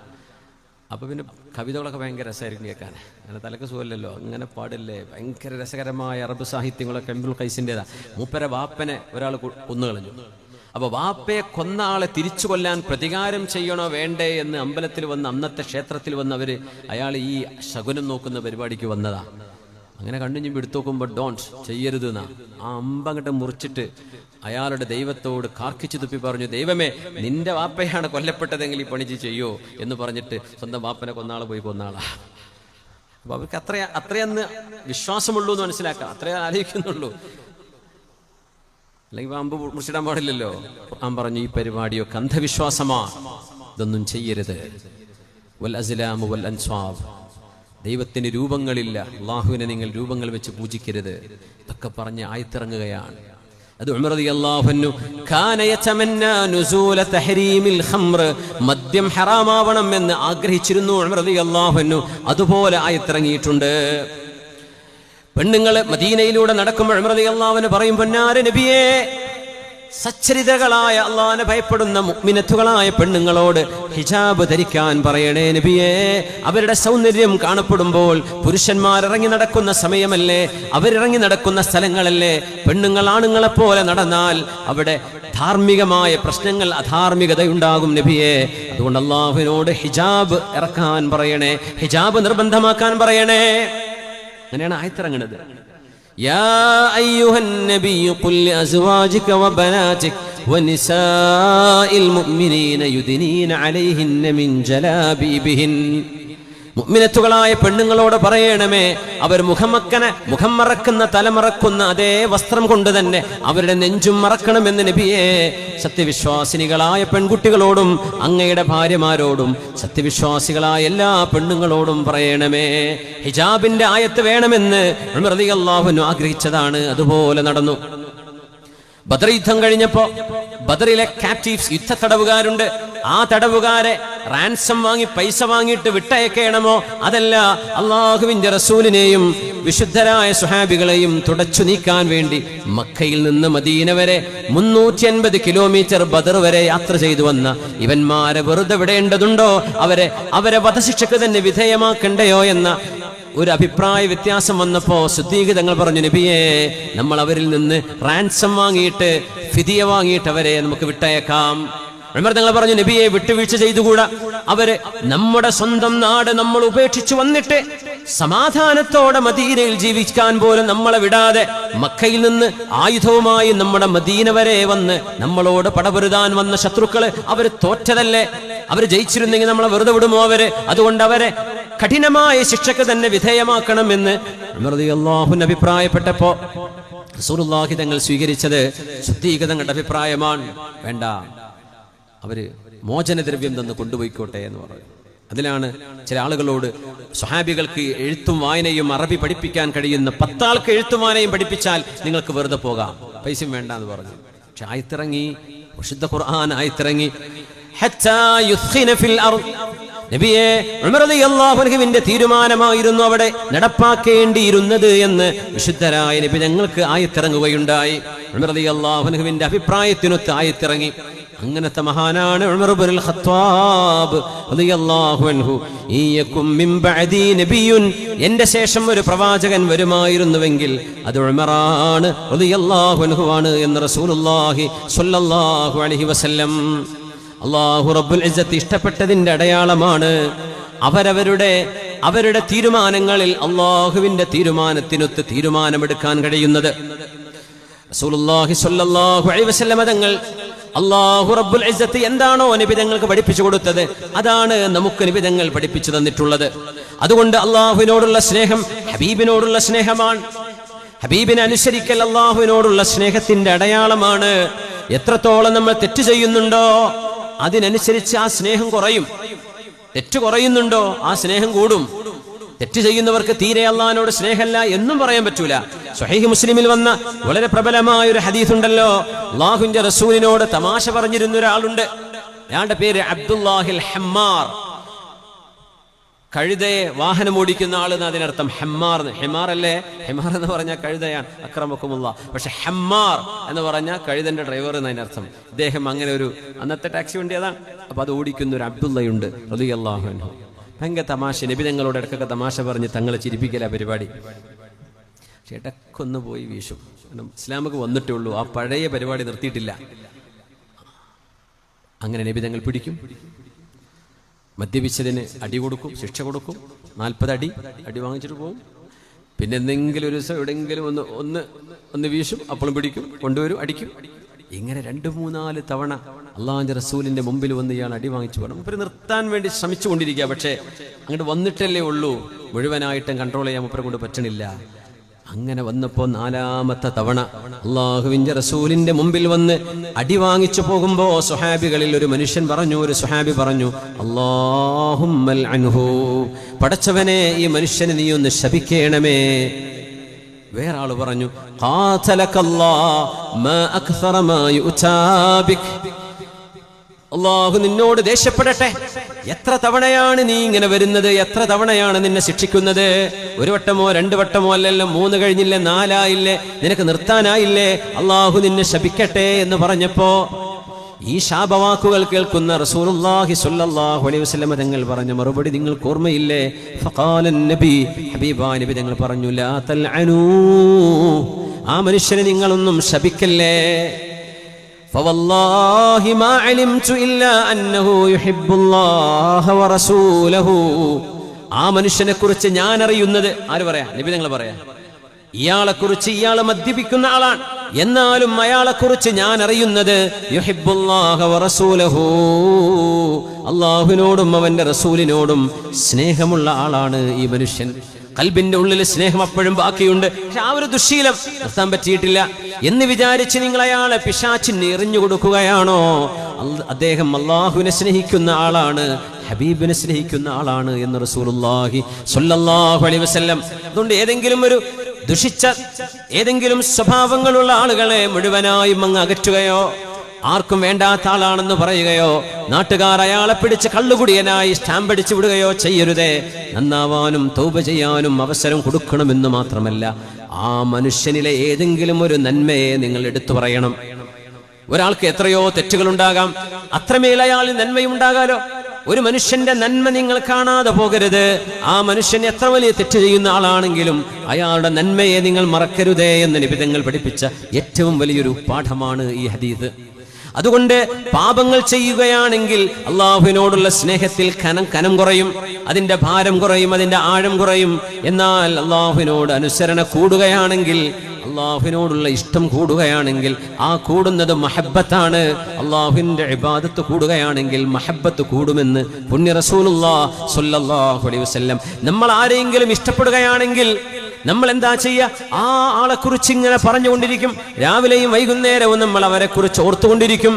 അപ്പോൾ പിന്നെ കവിതകളൊക്കെ ഭയങ്കര രസമായിരിക്കും കേൾക്കാൻ. അങ്ങനെ തലക്ക് സുഖമില്ലല്ലോ, അങ്ങനെ പാടില്ലേ. ഭയങ്കര രസകരമായ അറബ് സാഹിത്യങ്ങളൊക്കെ ഇംറുൽ ഖൈസിൻ്റെതാണ്. മൂപ്പര വാപ്പനെ ഒരാൾ കൊന്നുകളഞ്ഞു. അപ്പോൾ വാപ്പയെ കൊന്ന ആളെ തിരിച്ചു കൊല്ലാൻ പ്രതികാരം ചെയ്യണോ വേണ്ടേ എന്ന് അമ്പലത്തിൽ വന്ന്, അന്നത്തെ ക്ഷേത്രത്തിൽ വന്ന് അയാൾ ഈ ശകുനം നോക്കുന്ന പരിപാടിക്ക് വന്നതാ. അങ്ങനെ കണ്ണുഞ്ഞിമ്പ് എടുത്തു നോക്കുമ്പോൾ ഡോണ്ട്, ചെയ്യരുത് എന്നാ. ആ അമ്പങ്ങട്ട് മുറിച്ചിട്ട് അയാളുടെ ദൈവത്തോട് കാർക്കിച്ചു തുപ്പി പറഞ്ഞു, ദൈവമേ, നിന്റെ വാപ്പയാണ് കൊല്ലപ്പെട്ടതെങ്കിൽ ഈ പണി ചെയ്യോ എന്ന് പറഞ്ഞിട്ട് സ്വന്തം വാപ്പനെ കൊന്നാളെ പോയി കൊന്നാളാ. അപ്പൊ അവർക്ക് അത്രയെന്ന് വിശ്വാസമുള്ളൂ എന്ന് മനസ്സിലാക്കാം, അത്രയേ ആലോചിക്കുന്നുള്ളൂ. അല്ലെങ്കിൽ അമ്പ് മുറിച്ചിടാൻ പാടില്ലല്ലോ. ഖുർആൻ പറഞ്ഞു ഈ പരിപാടിയൊക്കെ അന്ധവിശ്വാസമാണ്, ഇതൊന്നും ചെയ്യരുത്. വൽ അസ്ലാമു വൽ അൻസാബ്, ദൈവത്തിന് രൂപങ്ങളില്ല, അള്ളാഹുവിനെ നിങ്ങൾ രൂപങ്ങൾ വെച്ച് പൂജിക്കരുത്. ഇതൊക്കെ പറഞ്ഞ് ആയത്തിറങ്ങുകയാണ്. അത് ഉമർ റളിയല്ലാഹു അൻഹു കാന യതമന്നാ നുസൂല തഹരീമിൽ ഖംർ, മദ്യം ഹറാമാവണം എന്ന് ആഗ്രഹിച്ചിരുന്നു ഉമർ റളിയല്ലാഹു അൻഹു. അതുപോലെ ആയത്തിറങ്ങിയിട്ടുണ്ട്. പെണ്ണുങ്ങൾ മദീനയിലൂടെ നടക്കുമ്പോൾ ഉമർ റളിയല്ലാഹു അൻഹു പറയും, പൊന്നാര നബിയേ, സച്ചരിതകളായ അള്ളാഹനെ ഭയപ്പെടുന്ന മുഅ്മിനത്തുകളായ പെണ്ണുങ്ങളോട് ഹിജാബ് ധരിക്കാൻ പറയണേ നബിയേ. അവരുടെ സൗന്ദര്യം കാണപ്പെടുമ്പോൾ പുരുഷന്മാരിറങ്ങി നടക്കുന്ന സമയമല്ലേ, അവരിറങ്ങി നടക്കുന്ന സ്ഥലങ്ങളല്ലേ. പെണ്ണുങ്ങൾ ആണുങ്ങളെപ്പോലെ നടന്നാൽ അവിടെ ധാർമ്മികമായ പ്രശ്നങ്ങൾ, അധാർമികതയുണ്ടാകും നബിയേ. അതുകൊണ്ട് അള്ളാഹുവിനോട് ഹിജാബ് ഇറക്കാൻ പറയണേ, ഹിജാബ് നിർബന്ധമാക്കാൻ പറയണേ. അങ്ങനെയാണ് ആയത്തിറങ്ങുന്നത്. يا أيها النبي قل لأزواجك وبناتك ونساء المؤمنين يدنين عليهن من جلابيبهن. മുഅ്മിനത്തുകളായ പെണ്ണുങ്ങളോട് പറയണമേ, അവർ മുഖം മറക്കുന്ന, തലമറക്കുന്ന അതേ വസ്ത്രം കൊണ്ട് തന്നെ അവരുടെ നെഞ്ചും മറക്കണമെന്ന് നബിയേ. സത്യവിശ്വാസിനികളായ പെൺകുട്ടികളോടും അങ്ങയുടെ ഭാര്യമാരോടും സത്യവിശ്വാസികളായ എല്ലാ പെണ്ണുങ്ങളോടും പറയണമേ, ഹിജാബിന്റെ ആയത്ത് വേണമെന്ന് ഉമർ റളിയല്ലാഹു അൻഹു ആഗ്രഹിച്ചതാണ്. അതുപോലെ നടന്നു. ബദർ യുദ്ധം കഴിഞ്ഞപ്പോ ബദറിലെ കാപ്റ്റീവ്സ്, യുദ്ധ തടവുകാരുണ്ട്. ആ തടവുകാരെ റാൻസം വാങ്ങി പൈസ വാങ്ങിയിട്ട് വിട്ടയക്കണമോ? അതല്ല, അള്ളാഹുവിന്റെ റസൂലിനെയും വിശുദ്ധരായ സുഹാബികളെയും തുടച്ചു നീക്കാൻ വേണ്ടി മക്കയിൽ നിന്ന് മദീന വരെ 350 കിലോമീറ്റർ ബദർ വരെ യാത്ര ചെയ്തു വന്ന ഇവന്മാരെ വെറുതെ വിടേണ്ടതുണ്ടോ? അവരെ വധശിക്ഷക്ക് തന്നെ വിധേയമാക്കണ്ടയോ എന്ന ഒരു അഭിപ്രായ വ്യത്യാസം വന്നപ്പോ സിദ്ദീഖ് തങ്ങൾ പറഞ്ഞു, നബിയേ, നമ്മൾ അവരിൽ നിന്ന് റാൻസം വാങ്ങിയിട്ട്, ഫിദിയ വാങ്ങിയിട്ട് അവരെ നമുക്ക് വിട്ടയക്കാം. ഉമർ തങ്ങൾ പറഞ്ഞു, നബിയെ, വിട്ടുവീഴ്ച ചെയ്തുകൂടാ. അവര് നമ്മുടെ സ്വന്തം നാട് നമ്മൾ ഉപേക്ഷിച്ചു വന്നിട്ട് സമാധാനത്തോടെ മദീനയിൽ ജീവിക്കാൻ പോലും നമ്മളെ വിടാതെ മക്കയിൽ നിന്ന് ആയുധവുമായി നമ്മുടെ മദീന വരെ വന്ന് നമ്മളോട് പടപൊരുതാൻ വന്ന ശത്രുക്കള് അവര് തോറ്റതല്ലേ? അവര് ജയിച്ചിരുന്നെങ്കിൽ നമ്മളെ വെറുതെ വിടുമോ അവര്? അതുകൊണ്ട് അവരെ കഠിനമായ ശിക്ഷക്ക് തന്നെ വിധേയമാക്കണമെന്ന് ഉമർ റളിയല്ലാഹു അൻഹു അഭിപ്രായപ്പെട്ടപ്പോ റസൂലുള്ളാഹി തങ്ങൾ സ്വീകരിച്ചത് സിദ്ദീഖ് തങ്ങളുടെ അഭിപ്രായമാണ്. വേണ്ട, അവര് മോചനദ്രവ്യം തന്ന് കൊണ്ടുപോയിക്കോട്ടെ എന്ന് പറയും. അതിലാണ് ചില ആളുകളോട് സ്വഹാബികൾക്ക് എഴുത്തും വായനയും അറബി പഠിപ്പിക്കാൻ കഴിയുന്ന 10 ആൾക്ക് എഴുത്തും വായനയും പഠിപ്പിച്ചാൽ നിങ്ങൾക്ക് വെറുതെ പോകാം, പൈസയും വേണ്ട എന്ന് പറഞ്ഞു. പക്ഷെ ആയത്തിറങ്ങി, വിശുദ്ധ ഖുർആൻ ആയത്തിറങ്ങി, ഹത്താ യുസ്ഖിന ഫിൽ അർദ്. നബിയെ, ഉമർ റളിയല്ലാഹു അൻഹുവിന്റെ തീരുമാനമായിരുന്നു അവിടെ നടപ്പാക്കേണ്ടിയിരുന്നത് എന്ന് വിശുദ്ധരായ നബി ഞങ്ങൾക്ക് ആയത്തിറങ്ങുകയുണ്ടായി. ഉമർ റളിയല്ലാഹു അൻഹുവിന്റെ അഭിപ്രായത്തിനൊത്ത് ആയത്തിറങ്ങി. അങ്ങനത്തെ മഹാനാണ് ഉമർ ഇബ്നുൽ ഖത്താബ് റളിയല്ലാഹു അൻഹു. ഇയകും മിൻ ബഅദി നബിയുൻ, എന്റെ ശേഷം ഒരു പ്രവാചകൻ വരുമായിരുന്നുവെങ്കിൽ അത് ഉമറാണ് റളിയല്ലാഹു അൻഹു ആണ് എന്ന് റസൂലുള്ളാഹി സ്വല്ലല്ലാഹു അലൈഹി വസല്ലം. അല്ലാഹു റബ്ബുൽ ഇസ്സത്ത് ഇഷ്ടപ്പെട്ടതിന്റെ അടയാളമാണ് അവരുടെ തീരുമാനങ്ങളിൽ അല്ലാഹുവിന്റെ തീരുമാനത്തിനൊത്ത് തീരുമാനമെടുക്കാൻ കഴിയുന്നത്. റസൂലുള്ളാഹി സ്വല്ലല്ലാഹു അലൈഹി വസല്ലം തങ്ങൾ, അല്ലാഹു റബ്ബുൽ ഇസ്സത്ത് എന്താണോ നബിതങ്ങൾക്ക് പഠിപ്പിച്ചു കൊടുത്തത് അതാണ് നമുക്ക് നബിതങ്ങൾ പഠിപ്പിച്ചു തന്നിട്ടുള്ളത്. അതുകൊണ്ട് അല്ലാഹുവിനോടുള്ള സ്നേഹം ഹബീബിനോടുള്ള സ്നേഹമാണ്. ഹബീബിനെ അനുസരിക്കൽ അല്ലാഹുവിനോടുള്ള സ്നേഹത്തിന്റെ അടയാളമാണ്. എത്രത്തോളം നമ്മൾ തെറ്റ് ചെയ്യുന്നുണ്ടോ അതിനനുസരിച്ച് ആ സ്നേഹം കുറയും. തെറ്റ് കുറയുന്നുണ്ടോ ആ സ്നേഹം കൂടും. തെറ്റ് ചെയ്യുന്നവർക്ക് തീരെ അള്ളാഹിനോട് സ്നേഹമല്ല എന്നും പറയാൻ പറ്റൂല. സ്വഹീഹ് മുസ്ലിമിൽ വന്ന വളരെ പ്രബലമായ ഒരു ഹദീസ് ഉണ്ടല്ലോ, അള്ളാഹുവിന്റെ റസൂലിനോട് തമാശ പറഞ്ഞിരുന്ന ഒരാളുണ്ട്. അയാളുടെ പേര് അബ്ദുല്ലാഹിൽ ഹമ്മാർ. കഴുതയെ വാഹനം ഓടിക്കുന്ന ആൾ എന്ന് അതിനർത്ഥം. ഹമ്മാർ, ഹിമാർ അല്ലേ? ഹിമാർ എന്ന് പറഞ്ഞാൽ കഴുതയാണ്, അക്രമക്കുമുള്ള. പക്ഷെ ഹമ്മാർ എന്ന് പറഞ്ഞാൽ കഴുതന്റെ ഡ്രൈവർ എന്നതിനർത്ഥം. ഇദ്ദേഹം അങ്ങനെ ഒരു അന്നത്തെ ടാക്സി വണ്ടി അതാണ്. അപ്പൊ അത് ഓടിക്കുന്ന ഒരു അബ്ദുള്ളയുണ്ട് റളിയല്ലാഹു അൻഹു. ഭയങ്കര തമാശ, നബി തങ്ങളോട് ഇടക്കൊക്കെ തമാശ പറഞ്ഞ് തങ്ങളെ ചിരിപ്പിക്കല പരിപാടി. പക്ഷെ ഇടക്കൊന്ന് പോയി വീശും. ഇസ്ലാമക്ക് വന്നിട്ടേ ഉള്ളൂ, ആ പഴയ പരിപാടി നിർത്തിയിട്ടില്ല. അങ്ങനെ നബി തങ്ങൾ പിടിക്കും, മദ്യപിച്ചതിന് അടി കൊടുക്കും, ശിക്ഷ കൊടുക്കും, 40 അടി വാങ്ങിച്ചിട്ട് പോകും. പിന്നെ എന്തെങ്കിലും ഒരു ദിവസം എവിടെയെങ്കിലും ഒന്ന് വീശും, അപ്പോഴും പിടിക്കും, കൊണ്ടുവരും, അടിക്കും. ഇങ്ങനെ 2-3-4 തവണ അള്ളാഹുവിന്റെ റസൂലിന്റെ മുമ്പിൽ വന്ന് ഇയാൾ അടി വാങ്ങിച്ചു പോകണം. മുപ്പര് നിർത്താൻ വേണ്ടി ശ്രമിച്ചു കൊണ്ടിരിക്കുക. പക്ഷെ അങ്ങോട്ട് വന്നിട്ടല്ലേ ഉള്ളൂ, മുഴുവനായിട്ടും കൺട്രോൾ ചെയ്യാൻ മുപ്പരെ കൊണ്ട് പറ്റണില്ല. അങ്ങനെ വന്നപ്പോ 4ാമത്തെ തവണ അള്ളാഹുവിന്റെ റസൂലിന്റെ മുമ്പിൽ വന്ന് അടി വാങ്ങിച്ചു പോകുമ്പോ സുഹാബികളിൽ ഒരു മനുഷ്യൻ പറഞ്ഞു, ഒരു സുഹാബി പറഞ്ഞു, അല്ലാഹുമ്മൽ അൻഹു, പടച്ചവനെ ഈ മനുഷ്യനെ നീ ഒന്ന് ശപിക്കണമേ. വേറെ ആള് പറഞ്ഞു അല്ലാഹു നിന്നോട് ദേഷ്യപ്പെടട്ടെ, എത്ര തവണയാണ് നീ ഇങ്ങനെ വരുന്നത്, എത്ര തവണയാണ് നിന്നെ ശിക്ഷിക്കുന്നത്? ഒരു വട്ടമോ രണ്ട് വട്ടമോ അല്ലല്ലോ, 3 കഴിഞ്ഞില്ലേ, 4 ആയില്ലേ, നിനക്ക് നിർത്താനായില്ലേ, അല്ലാഹു നിന്നെ ശപിക്കട്ടെ എന്ന് പറഞ്ഞപ്പോ ഈ ശാപവാക്കുകൾ കേൾക്കുന്ന റസൂലുള്ളാഹി സ്വല്ലല്ലാഹു അലൈഹി വസല്ലം തങ്ങൾ പറഞ്ഞ മറുപടി നിങ്ങൾക്ക് ഓർമ്മയില്ലേ? ഫഖാലൻ നബി, ഹബീബായ നബി തങ്ങൾ പറഞ്ഞു, ലാ തൽഅനൂ, ആ മനുഷ്യനെ നിങ്ങളൊന്നും ശപിക്കല്ലേ. ഫവല്ലാഹി മാ അലിംതു ഇല്ലാ അന്നഹു യുഹിബ്ബുല്ലാഹ വറസൂലഹു, ആ മനുഷ്യനെ കുറിച്ച് ഞാൻ അറിയുന്നത്, ആര് പറയാ? നബി തങ്ങൾ പറയാ. ഇയാളെക്കുറിച്ച്, ഇയാൾ മദ്യപിക്കുന്ന ആളാണ്, എന്നാലും അയാളെക്കുറിച്ച് ഞാൻ അറിയുന്നത് യുഹിബ്ബുല്ലാഹ വറസൂലഹു, അല്ലാഹുവിനോടും അവന്റെ റസൂലിനോടും സ്നേഹമുള്ള ആളാണ് ഈ മനുഷ്യൻ. കൽബിന്റെ ഉള്ളിൽ സ്നേഹം അപ്പോഴും ബാക്കിയുണ്ട്, പക്ഷെ ആ ഒരു ദുശ്ശീലം നിർത്താൻ പറ്റിയിട്ടില്ല എന്ന് വിചാരിച്ച് നിങ്ങൾ അയാളെ പിശാചിന് എറിഞ്ഞു കൊടുക്കുകയാണോ? അദ്ദേഹം അല്ലാഹുവിനെ സ്നേഹിക്കുന്ന ആളാണ്, ഹബീബിനെ സ്നേഹിക്കുന്ന ആളാണ് എന്ന് റസൂലുള്ളാഹി സ്വല്ലല്ലാഹു അലൈഹി വസല്ലം. അതുകൊണ്ട് ഏതെങ്കിലും ഒരു ദുഷിച്ച ഏതെങ്കിലും സ്വഭാവങ്ങളുള്ള ആളുകളെ മുഴുവനായും അങ്ങ് അകറ്റുകയോ, ആർക്കും വേണ്ടാത്ത ആളാണെന്ന് പറയുകയോ, നാട്ടുകാർ അയാളെ പിടിച്ച് കള്ളുകുടിയനായി സ്റ്റാമ്പടിച്ചു വിടുകയോ ചെയ്യരുതേ. നന്നാവാനും തൗബ ചെയ്യാനും അവസരം കൊടുക്കണമെന്ന് മാത്രമല്ല, ആ മനുഷ്യനിലെ ഏതെങ്കിലും ഒരു നന്മയെ നിങ്ങൾ എടുത്തു പറയണം. ഒരാൾക്ക് എത്രയോ തെറ്റുകളുണ്ടാകാം, അത്രമേൽ അയാളിൽ നന്മയുണ്ടാകാലോ. ഒരു മനുഷ്യന്റെ നന്മ നിങ്ങൾ കാണാതെ പോകരുത്. ആ മനുഷ്യൻ എത്ര വലിയ തെറ്റ് ചെയ്യുന്ന ആളാണെങ്കിലും അയാളുടെ നന്മയെ നിങ്ങൾ മറക്കരുതേ എന്ന് നബി തങ്ങൾ പഠിപ്പിച്ച ഏറ്റവും വലിയൊരു പാഠമാണ് ഈ ഹദീസ്. അതുകൊണ്ട് പാപങ്ങൾ ചെയ്യുകയാണെങ്കിൽ അള്ളാഹുവിനോടുള്ള സ്നേഹത്തിൽ കനം കുറയും, അതിന്റെ ഭാരം കുറയും, അതിന്റെ ആഴം കുറയും. എന്നാൽ അള്ളാഹുവിനോട് അനുസരണ കൂടുകയാണെങ്കിൽ, അള്ളാഹുവിനോടുള്ള ഇഷ്ടം കൂടുകയാണെങ്കിൽ, ആ കൂടുന്നത് മഹബ്ബത്താണ്. അള്ളാഹുവിന്റെ ഇബാദത്ത് കൂടുകയാണെങ്കിൽ മഹബ്ബത്ത് കൂടുമെന്ന് പുണ്യ റസൂലുള്ളാഹി സ്വല്ലല്ലാഹു അലൈഹി വസല്ലം. നമ്മൾ ആരെയെങ്കിലും ഇഷ്ടപ്പെടുകയാണെങ്കിൽ നമ്മൾ എന്താ ചെയ്യുക? ആ ആളെ കുറിച്ച് ഇങ്ങനെ പറഞ്ഞുകൊണ്ടിരിക്കും, രാവിലെയും വൈകുന്നേരവും നമ്മൾ അവരെ കുറിച്ച് ഓർത്തുകൊണ്ടിരിക്കും.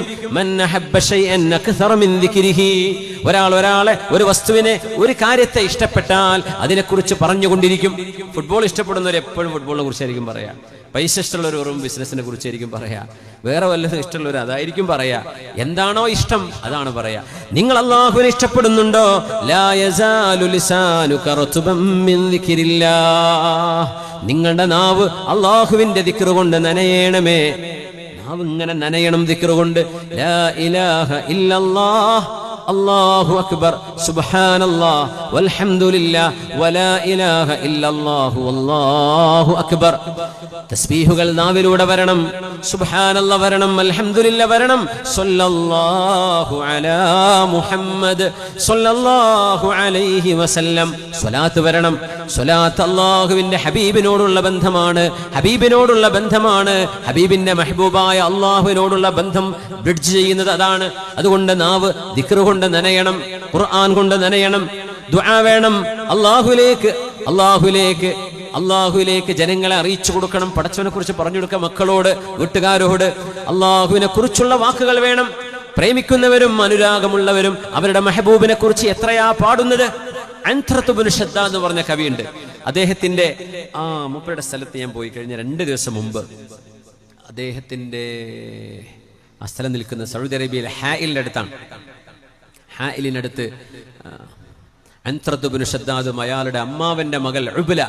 ഒരാളെ, ഒരു വസ്തുവിനെ, ഒരു കാര്യത്തെ ഇഷ്ടപ്പെട്ടാൽ അതിനെക്കുറിച്ച് പറഞ്ഞുകൊണ്ടിരിക്കും. ഫുട്ബോൾ ഇഷ്ടപ്പെടുന്നവർ എപ്പോഴും ഫുട്ബോളിനെ കുറിച്ചായിരിക്കും പറയാ, പൈസ ഇഷ്ടമുള്ളവർ വെറും ബിസിനസിനെ കുറിച്ചായിരിക്കും പറയാ, വേറെ വല്ലതും ഇഷ്ടമുള്ളവർ അതായിരിക്കും പറയാ. എന്താണോ ഇഷ്ടം അതാണ് പറയാ. നിങ്ങൾ അല്ലാഹുവിനെ ഇഷ്ടപ്പെടുന്നുണ്ടോ? ലാ യസാലു ലിസാനുക റത്ബൻ മിൻ ദിക്രില്ലാഹ്, നിങ്ങളുടെ നാവ് അല്ലാഹുവിന്റെ ദിക്ർ കൊണ്ട് നനയണമേ. നാവ് ഇങ്ങനെ നനയണം ദിക്ർ കൊണ്ട്. ലാ ഇലാഹ ഇല്ലല്ലാഹ്, അല്ലാഹു അക്ബർ, സുബ്ഹാനല്ലാഹ്, വൽഹംദുലില്ലാഹ്, വലാ ഇലാഹ ഇല്ലല്ലാഹു, വല്ലാഹു അക്ബർ. തസ്ബീഹുകൾ നാവിലൂടെ വരണം, സുബ്ഹാനല്ലാഹ് വരണം, അൽഹംദുലില്ലാഹ് വരണം, സ്വല്ലല്ലാഹു അലാ മുഹമ്മദ് സ്വല്ലല്ലാഹു അലൈഹി വസല്ലം സ്വലാത്ത് വരണം. സ്വലാത്ത് അല്ലാഹുവിന്റെ ഹബീബിനോടുള്ള ബന്ധമാണ്, ഹബീബിനോടുള്ള ബന്ധമാണ്. ഹബീബിന്റെ മെഹബൂബായ അല്ലാഹുവിനോടുള്ള ബന്ധം ബ്രിഡ്ജ് ചെയ്യുന്നത് അതാണ്. അതുകൊണ്ട് നാവ് ദിക്ർ കൊണ്ട് നനയണം, ഖുർആൻ കൊണ്ട് നനയണം, ദുആ വേണം. അല്ലാഹുവിലേക്ക് ജനങ്ങളെ അറിയിച്ചു കൊടുക്കണം, പടച്ചവനെ കുറിച്ച് പറഞ്ഞു കൊടുക്കുക, മക്കളോട്, വീട്ടുകാരോട്. അല്ലാഹുവിനെ കുറിച്ചുള്ള വാക്കുകൾ വേണം. പ്രേമിക്കുന്നവരും അനുരാഗമുള്ളവരും അവരുടെ മെഹബൂബിനെ കുറിച്ച് എത്രയാ പാടുന്നത്. അൻത്രത്ത് ഇബ്നു ഷദ്ദാദ് എന്ന് പറഞ്ഞ കവിയുണ്ട്. അദ്ദേഹത്തിന്റെ മൂപ്പരുടെ സ്ഥലത്ത് ഞാൻ പോയി കഴിഞ്ഞ 2 ദിവസം മുമ്പ്. അദ്ദേഹത്തിന്റെ ആ സ്ഥലം നിൽക്കുന്ന സൗദി അറേബ്യയിലെ ഹായിലിന്റെ അടുത്താണ്. ഹായിലിനടുത്ത് അൻത്രത്ത് ഇബ്നു ഷദ്ദാദും അയാളുടെ അമ്മാവന്റെ മകൾ ഉബ്ല,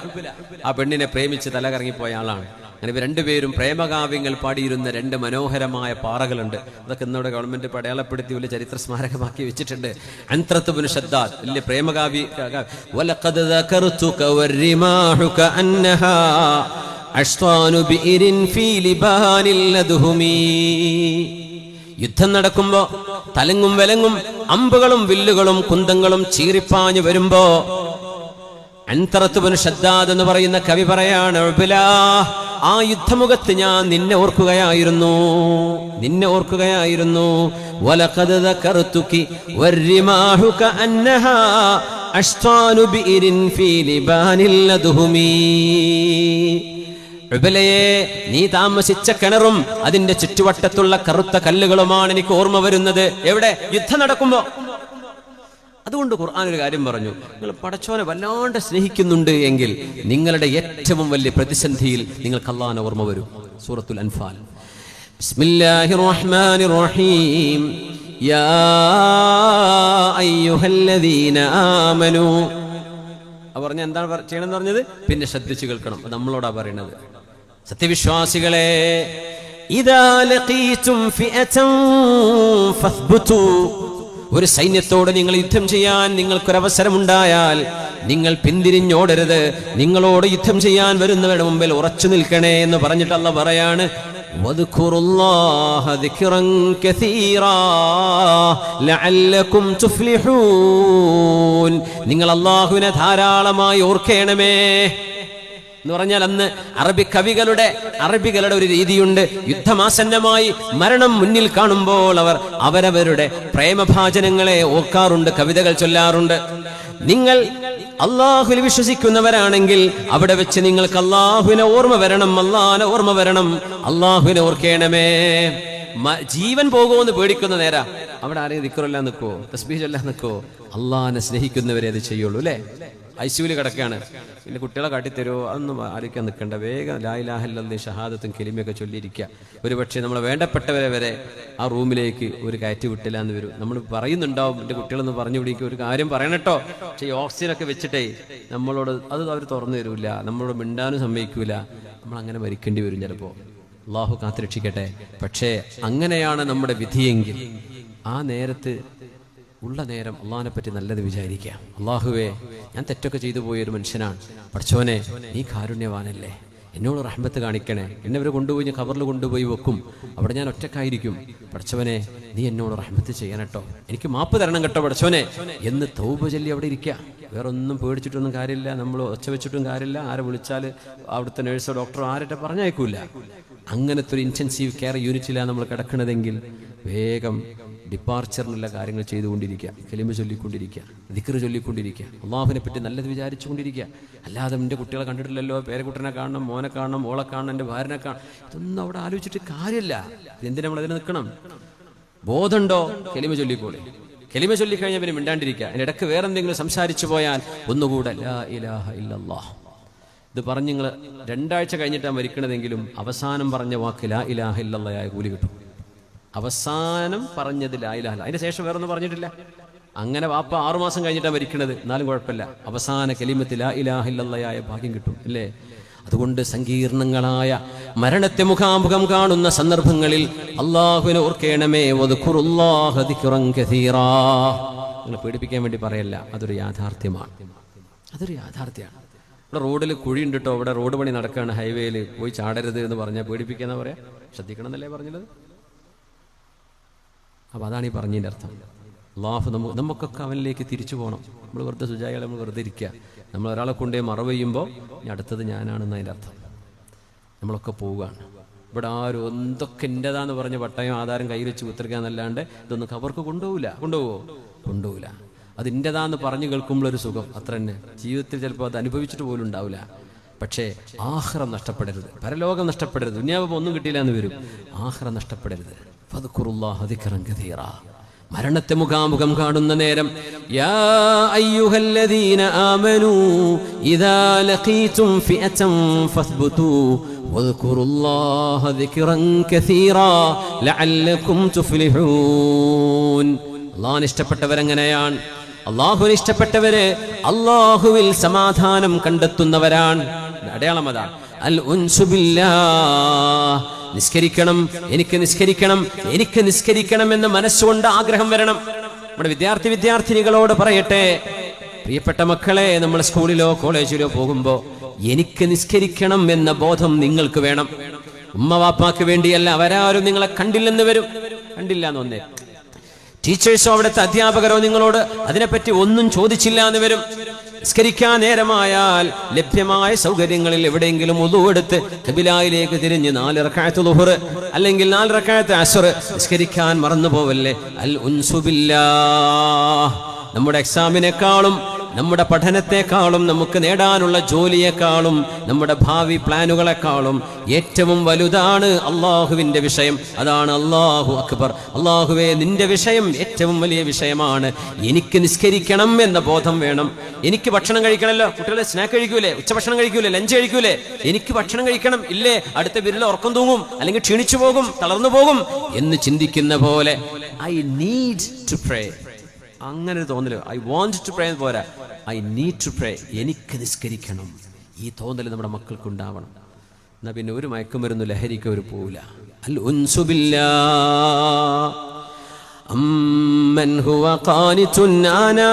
ആ പെണ്ണിനെ പ്രേമിച്ച് തലകറങ്ങിപ്പോയ ആളാണ്. അങ്ങനെ ഇവർ രണ്ടുപേരും പ്രേമകാവ്യങ്ങൾ പാടിയിരുന്ന 2 മനോഹരമായ പാറകളുണ്ട്. അതൊക്കെ ഇന്നോടെ ഗവൺമെന്റ് അടയാളപ്പെടുത്തി വലിയ ചരിത്ര സ്മാരകമാക്കി വെച്ചിട്ടുണ്ട്. അൻത്രത്ത് ഇബ്നു ഷദ്ദാദ് വലിയ പ്രേമകാവ്യ. വലഖദ് ദകർതുക വരിമാഹു കഅന്നഹാ അശ്വാനു ബിഇരിൻ ഫീ ലിബാനിൽ ലദ്ഹുമി. യുദ്ധം നടക്കുമ്പോ തലങ്ങും വിലങ്ങും അമ്പുകളും വില്ലുകളും കുന്തങ്ങളും ചീറിപ്പാഞ്ഞു വരുമ്പോ അൻത്രത്ത് ഇബ്നു ഷദ്ദാദ് എന്ന് പറയുന്ന കവി പറയാണ്, ഉബ്ലാ, ആ യുദ്ധമുഖത്ത് ഞാൻ നിന്നെ ഓർക്കുകയായിരുന്നു. വലഖദ് ദകർതുകി വരിമാഹു കഅന്നഹാ അശ്വാനു ബിഇരിൻ ഫീ ലിബാനിൽ ലദ്ഹുമി. ഉബ്ലയെ, നീ താമസിച്ച കിണറും അതിന്റെ ചുറ്റുവട്ടത്തുള്ള കറുത്ത കല്ലുകളുമാണ് എനിക്ക് ഓർമ്മ വരുന്നത്. എവിടെ? യുദ്ധം നടക്കുമ്പോ. അതുകൊണ്ട് ഖുർആൻ ഒരു കാര്യം പറഞ്ഞു, നിങ്ങൾ പടച്ചോനെ വല്ലാണ്ട് സ്നേഹിക്കുന്നുണ്ട് എങ്കിൽ നിങ്ങളുടെ ഏറ്റവും വലിയ പ്രതിസന്ധിയിൽ നിങ്ങൾക്ക് അല്ലാഹുവിനെ ഓർമ്മ വരും. സൂറത്തുൽ അൻഫാൽ. ബിസ്മില്ലാഹിർ റഹ്മാനിർ റഹീം. യാ അയ്യുഹല്ലദീന ആമനൂ. പറഞ്ഞ എന്താണ് ചെയ്യണമെന്ന് പറഞ്ഞത്? പിന്നെ ശ്രദ്ധിച്ചു കേൾക്കണം. നമ്മളോടാ പറയുന്നത്. സത്യവിശ്വാസികളെ, ഇദാ ലഖീതും ഫിഅതൻ ഫസ്ബുതു. ഒരു സൈന്യത്തോട് നിങ്ങൾ യുദ്ധം ചെയ്യാൻ നിങ്ങൾക്കൊരവസരമുണ്ടായാൽ നിങ്ങൾ പിന്തിരിഞ്ഞോടരുത്. നിങ്ങളോട് യുദ്ധം ചെയ്യാൻ വരുന്നവരുടെ മുമ്പിൽ ഉറച്ചു നിൽക്കണേ എന്ന് പറഞ്ഞിട്ട് അല്ലാഹു പറയാണ്, വദ്കുറുല്ലാഹ ദിക്റൻ കസീറാ ലഅല്ലകും തുഫ്ലിഹൂൻ. നിങ്ങൾ അല്ലാഹുവിനെ ധാരാളമായി ഓർക്കണമേ എന്ന് പറഞ്ഞാൽ, അന്ന് അറബികളുടെ ഒരു രീതിയുണ്ട്. യുദ്ധമാസന്നമായി മരണം മുന്നിൽ കാണുമ്പോൾ അവർ അവരവരുടെ പ്രേമഭാജനങ്ങളെ ഓർക്കാറുണ്ട്, കവിതകൾ ചൊല്ലാറുണ്ട്. നിങ്ങൾ അള്ളാഹുവിൽ വിശ്വസിക്കുന്നവരാണെങ്കിൽ അവിടെ വെച്ച് നിങ്ങൾക്ക് അള്ളാഹുവിനെ ഓർമ്മ വരണം, അള്ളാഹിനെ ഓർമ്മ വരണം, അള്ളാഹുവിനെ ഓർക്കണമേ. ജീവൻ പോകുമെന്ന് പേടിക്കുന്ന നേരാ അവിടെ ആരെയും ദിക്റെല്ലാം നിൽക്കുവോ, തസ്ബീഹ് ചൊല്ലാൻ നിൽക്കുവോ? അള്ളാഹിനെ സ്നേഹിക്കുന്നവരെ അത് ചെയ്യുള്ളൂ അല്ലേ? ഐസിയുവിൽ കിടക്കുകയാണ്, പിന്നെ കുട്ടികളെ കാട്ടിത്തരുമോ? അതൊന്നും ആലോചിക്കാൻ നിൽക്കണ്ട. വേഗം ലാ ഇലാഹ ഇല്ലല്ലാഹ് ഷഹാദത്തും കലിമയൊക്കെ ചൊല്ലിയിരിക്കുക. ഒരു പക്ഷേ നമ്മളെ വേണ്ടപ്പെട്ടവരെ വരെ ആ റൂമിലേക്ക് ഒരു കയറ്റി വിട്ടില്ല എന്ന് വരും. നമ്മൾ പറയുന്നുണ്ടാവും, എൻ്റെ കുട്ടികളൊന്ന് പറഞ്ഞു പിടിക്കും, ഒരു കാര്യം പറയണട്ടോ. പക്ഷേ ഈ ഓക്സിജനൊക്കെ വെച്ചിട്ടേ നമ്മളോട് അത് അവർ തുറന്നു തരൂല, നമ്മളോട് മിണ്ടാനും സമ്മതിക്കൂല. നമ്മളങ്ങനെ മരിക്കേണ്ടി വരും ചിലപ്പോൾ. അള്ളാഹു കാത്തുരക്ഷിക്കട്ടെ. പക്ഷേ അങ്ങനെയാണ് നമ്മുടെ വിധിയെങ്കിൽ ആ നേരത്ത് ഉള്ള നേരം അള്ളാഹിനെ പറ്റി നല്ലത് വിചാരിക്കാം. അള്ളാഹുവേ, ഞാൻ തെറ്റൊക്കെ ചെയ്തു പോയൊരു മനുഷ്യനാണ്, പടച്ചോനെ നീ കാരുണ്യവാനല്ലേ, എന്നോട് റഹ്മത്ത് കാണിക്കണേ. എന്നെ അവർ കൊണ്ടുപോയി ഖബറിൽ കൊണ്ടുപോയി വെക്കും, അവിടെ ഞാൻ ഒറ്റക്കായിരിക്കും. പടച്ചവനെ നീ എന്നോട് റഹ്മത്ത് ചെയ്യണട്ടോ, എനിക്ക് മാപ്പ് തരണം കേട്ടോ പടച്ചോനെ എന്ന് തൗബ ചൊല്ലി അവിടെ ഇരിക്കുക. വേറെ ഒന്നും പേടിച്ചിട്ടൊന്നും കാര്യമില്ല, നമ്മൾ ഒച്ച വെച്ചിട്ടും കാര്യമില്ല. ആരെ വിളിച്ചാൽ അവിടുത്തെ നേഴ്സോ ഡോക്ടറോ ആരുടെ പറഞ്ഞയക്കൂല. അങ്ങനത്തെ ഒരു ഇൻറ്റൻസീവ് കെയർ യൂണിറ്റിലാണ് നമ്മൾ കിടക്കണതെങ്കിൽ വേഗം ഡിപ്പാർച്ചറിനുള്ള കാര്യങ്ങൾ ചെയ്തുകൊണ്ടിരിക്കുക, കലിമ ചൊല്ലിക്കൊണ്ടിരിക്കുക, ദിക്ർ ചൊല്ലിക്കൊണ്ടിരിക്കുക, അള്ളാഹുവിനെ പറ്റി നല്ലത് വിചാരിച്ചുകൊണ്ടിരിക്കുക. അല്ലാതെ എൻ്റെ കുട്ടികളെ കണ്ടിട്ടില്ലല്ലോ, പേരക്കുട്ടനെ കാണണം, മോനെ കാണണം, മോളെ കാണണം, എൻ്റെ ഭാര്യനെ കാണണം, ഇതൊന്നും അവിടെ ആലോചിച്ചിട്ട് കാര്യമില്ല. എന്തിനാ നമ്മളതിന് നിൽക്കണം? ബോധമുണ്ടോ? കലിമ ചൊല്ലിക്കോളെ. കലിമ ചൊല്ലിക്കഴിഞ്ഞാൽ പിന്നെ മിണ്ടാണ്ടിരിക്കുക. അതിൻ്റെ ഇടയ്ക്ക് വേറെ എന്തെങ്കിലും സംസാരിച്ചു പോയാൽ ഒന്നുകൂടെ ലാ ഇലാഹ ഇല്ലല്ലാഹ് ഇത് പറഞ്ഞ് നിങ്ങൾ 2 ആഴ്ച കഴിഞ്ഞിട്ടാണ് മരിക്കണതെങ്കിലും അവസാനം പറഞ്ഞ വാക്ക് ലാ ഇലാഹ ഇല്ലല്ലാഹ് കൂലി കിട്ടും. അവസാനം പറഞ്ഞത് ലാ ഇലാഹ ഇല്ലല്ലാഹ്, അതിന് ശേഷം വേറൊന്നും പറഞ്ഞിട്ടില്ല. അങ്ങനെ വാപ്പ 6 മാസം കഴിഞ്ഞിട്ടാണ് മരിക്കണത്, എന്നാലും കുഴപ്പമില്ല, അവസാന കലിമത്ത് ലാ ഇലാഹ ഇല്ലല്ലാഹ് ഭാഗ്യം കിട്ടും അല്ലേ? അതുകൊണ്ട് സങ്കീർണങ്ങളായ മരണത്തെ മുഖാമുഖം കാണുന്ന സന്ദർഭങ്ങളിൽ അള്ളാഹുവിനെ ഓർക്കണമേ. വദ്കുറുല്ലാഹ ദിക്റൻ കസീറാ. നിങ്ങളെ പേടിപ്പിക്കാൻ വേണ്ടി പറയല്ല, അതൊരു യാഥാർത്ഥ്യമാണ്. അതൊരു യാഥാർത്ഥ്യമാണ്. ഇവിടെ റോഡിൽ കുഴിയുണ്ട് കേട്ടോ, ഇവിടെ റോഡ് പണി നടക്കുകയാണ്, ഹൈവേയിൽ പോയി ചാടരുത് എന്ന് പറഞ്ഞാൽ പേടിപ്പിക്കാന്നാ പറയാ, ശ്രദ്ധിക്കണം എന്നല്ലേ പറഞ്ഞത്? അപ്പം അതാണ് ഈ പറഞ്ഞതിൻ്റെ അർത്ഥം. അള്ളാഹു നമുക്കൊക്കെ അവനിലേക്ക് തിരിച്ചു പോകണം. നമ്മൾ വെറുതെ സുജായികളെ നമ്മൾ വെറുതെ ഇരിക്കുക. നമ്മൾ ഒരാളെ കൊണ്ടേ മറവ് ചെയ്യുമ്പോൾ ഇനി അടുത്തത് ഞാനാണെന്ന് അതിൻ്റെ അർത്ഥം. നമ്മളൊക്കെ പോവുകയാണ്. ഇവിടെ ആരും എന്തൊക്കെ എൻ്റെതാന്ന് പറഞ്ഞ് പട്ടയം ആധാരം കയ്യിൽ വെച്ച് കുത്തിരിക്കാന്നല്ലാണ്ട് ഇതൊന്നും അവർക്ക് കൊണ്ടുപോകില്ല. അത് എൻ്റെതാന്ന് പറഞ്ഞു കേൾക്കുമ്പോഴൊരു സുഖം അത്ര തന്നെ. ജീവിതത്തിൽ ചിലപ്പോൾ അത് അനുഭവിച്ചിട്ട് പോലും ഉണ്ടാവില്ല. പക്ഷേ ആഖിറം നഷ്ടപ്പെടരുത്, പരലോകം നഷ്ടപ്പെടരുത്. ദുനിയാവ് ഒന്നും കിട്ടിയില്ല എന്ന് വരും, ആഖിറം നഷ്ടപ്പെടരുത്. ഫദ്കുറുല്ലാഹ ദിക്റൻ കസീറാ. മരണത്തെ മുഖാമുഖം കാണുന്ന നേരം യാ അയ്യുഹല്ലദീന ആമനൂ ഇദാ ലഖീതും ഫിഅതൻ ഫസ്ബുതു വദ്കുറുല്ലാഹ ദിക്റൻ കസീറാ ലഅല്ലകും തുഫ്ലിഹൂൻ. അല്ലാഹുവിനെ ഇഷ്ടപ്പെട്ടവരെങ്ങനെയാണ്? അല്ലാഹുവിനെ ഇഷ്ടപ്പെട്ടവര് അല്ലാഹുവിൽ സമാധാനം കണ്ടെത്തുന്നവരാണ്. അടയാളം അതാണ് അൽ ഉൻസു ബില്ലാഹ്. നിസ്കരിക്കണം, എനിക്ക് നിസ്കരിക്കണം എന്ന് മനസ്സുകൊണ്ട് ആഗ്രഹം വരണം. നമ്മുടെ വിദ്യാർത്ഥിനികളോട് പറയട്ടെ, പ്രിയപ്പെട്ട മക്കളെ, നമ്മൾ സ്കൂളിലോ കോളേജിലോ പോകുമ്പോൾ എനിക്ക് നിസ്കരിക്കണം എന്ന ബോധം നിങ്ങൾക്ക് വേണം. ഉമ്മ വാപ്പാക്ക് വേണ്ടിയല്ല, അവരാരും നിങ്ങളെ കണ്ടില്ലെന്ന് വരും. കണ്ടില്ല എന്ന് വന്നേ, ടീച്ചേഴ്സോ അവിടുത്തെ അധ്യാപകരോ നിങ്ങളോട് അതിനെപ്പറ്റി ഒന്നും ചോദിച്ചില്ല എന്ന് വരും. നിസ്കരിക്കാൻ നേരമായാൽ ലഭ്യമായ സൗകര്യങ്ങളിൽ എവിടെയെങ്കിലും ഉദു എടുത്ത് ഖിബിലയിലേക്ക് തിരിഞ്ഞ് 4 റക്അത്ത് ളുഹർ അല്ലെങ്കിൽ 4 റക്അത്ത് അസ്ർ നിസ്കരിക്കാൻ മറന്നു പോവല്ലേ. അൽ ഉൻസു ബില്ലാഹ്. നമ്മുടെ എക്സാമിനേക്കാളും നമ്മുടെ പഠനത്തെക്കാളും നമുക്ക് നേടാനുള്ള ജോലിയെക്കാളും നമ്മുടെ ഭാവി പ്ലാനുകളെക്കാളും ഏറ്റവും വലുതാണ് അള്ളാഹുവിൻ്റെ വിഷയം. അതാണ് അല്ലാഹു അക്ബർ. അള്ളാഹുവേ, നിന്റെ വിഷയം ഏറ്റവും വലിയ വിഷയമാണ്. എനിക്ക് നിസ്കരിക്കണം എന്ന ബോധം വേണം. എനിക്ക് ഭക്ഷണം കഴിക്കണമല്ലോ. കുട്ടികളെ സ്നാക്ക് കഴിക്കൂലേ, ഉച്ചഭക്ഷണം കഴിക്കൂലേ, ലഞ്ച് കഴിക്കൂലേ? എനിക്ക് ഭക്ഷണം കഴിക്കണം. ഇല്ലേ, അടുത്ത വിരൽ ഉറക്കം തൂങ്ങും, അല്ലെങ്കിൽ ക്ഷീണിച്ചു പോകും, തളർന്നു പോകും എന്ന് ചിന്തിക്കുന്ന പോലെ ഐ നീഡ് ടു പ്രേ, അങ്ങനെ ഒരു തോന്നല്. ഐ വാണ്ട് ടു പ്രേ പോരാ, ഐ നീഡ് ടു പ്രേ, എനിക്ക് നിസ്കരിക്കണം. ഈ തോന്നൽ നമ്മുടെ മക്കൾക്ക് ഉണ്ടാവണം. എന്നാ പിന്നെ ഒരു മയക്കുമരുന്ന് ലഹരിക്ക് അവർ പോവില്ല. അൽ ഉൻസു ബില്ലാഹ് അമ്മൻ ഹുവ ഖാനിതുൻ ആനാ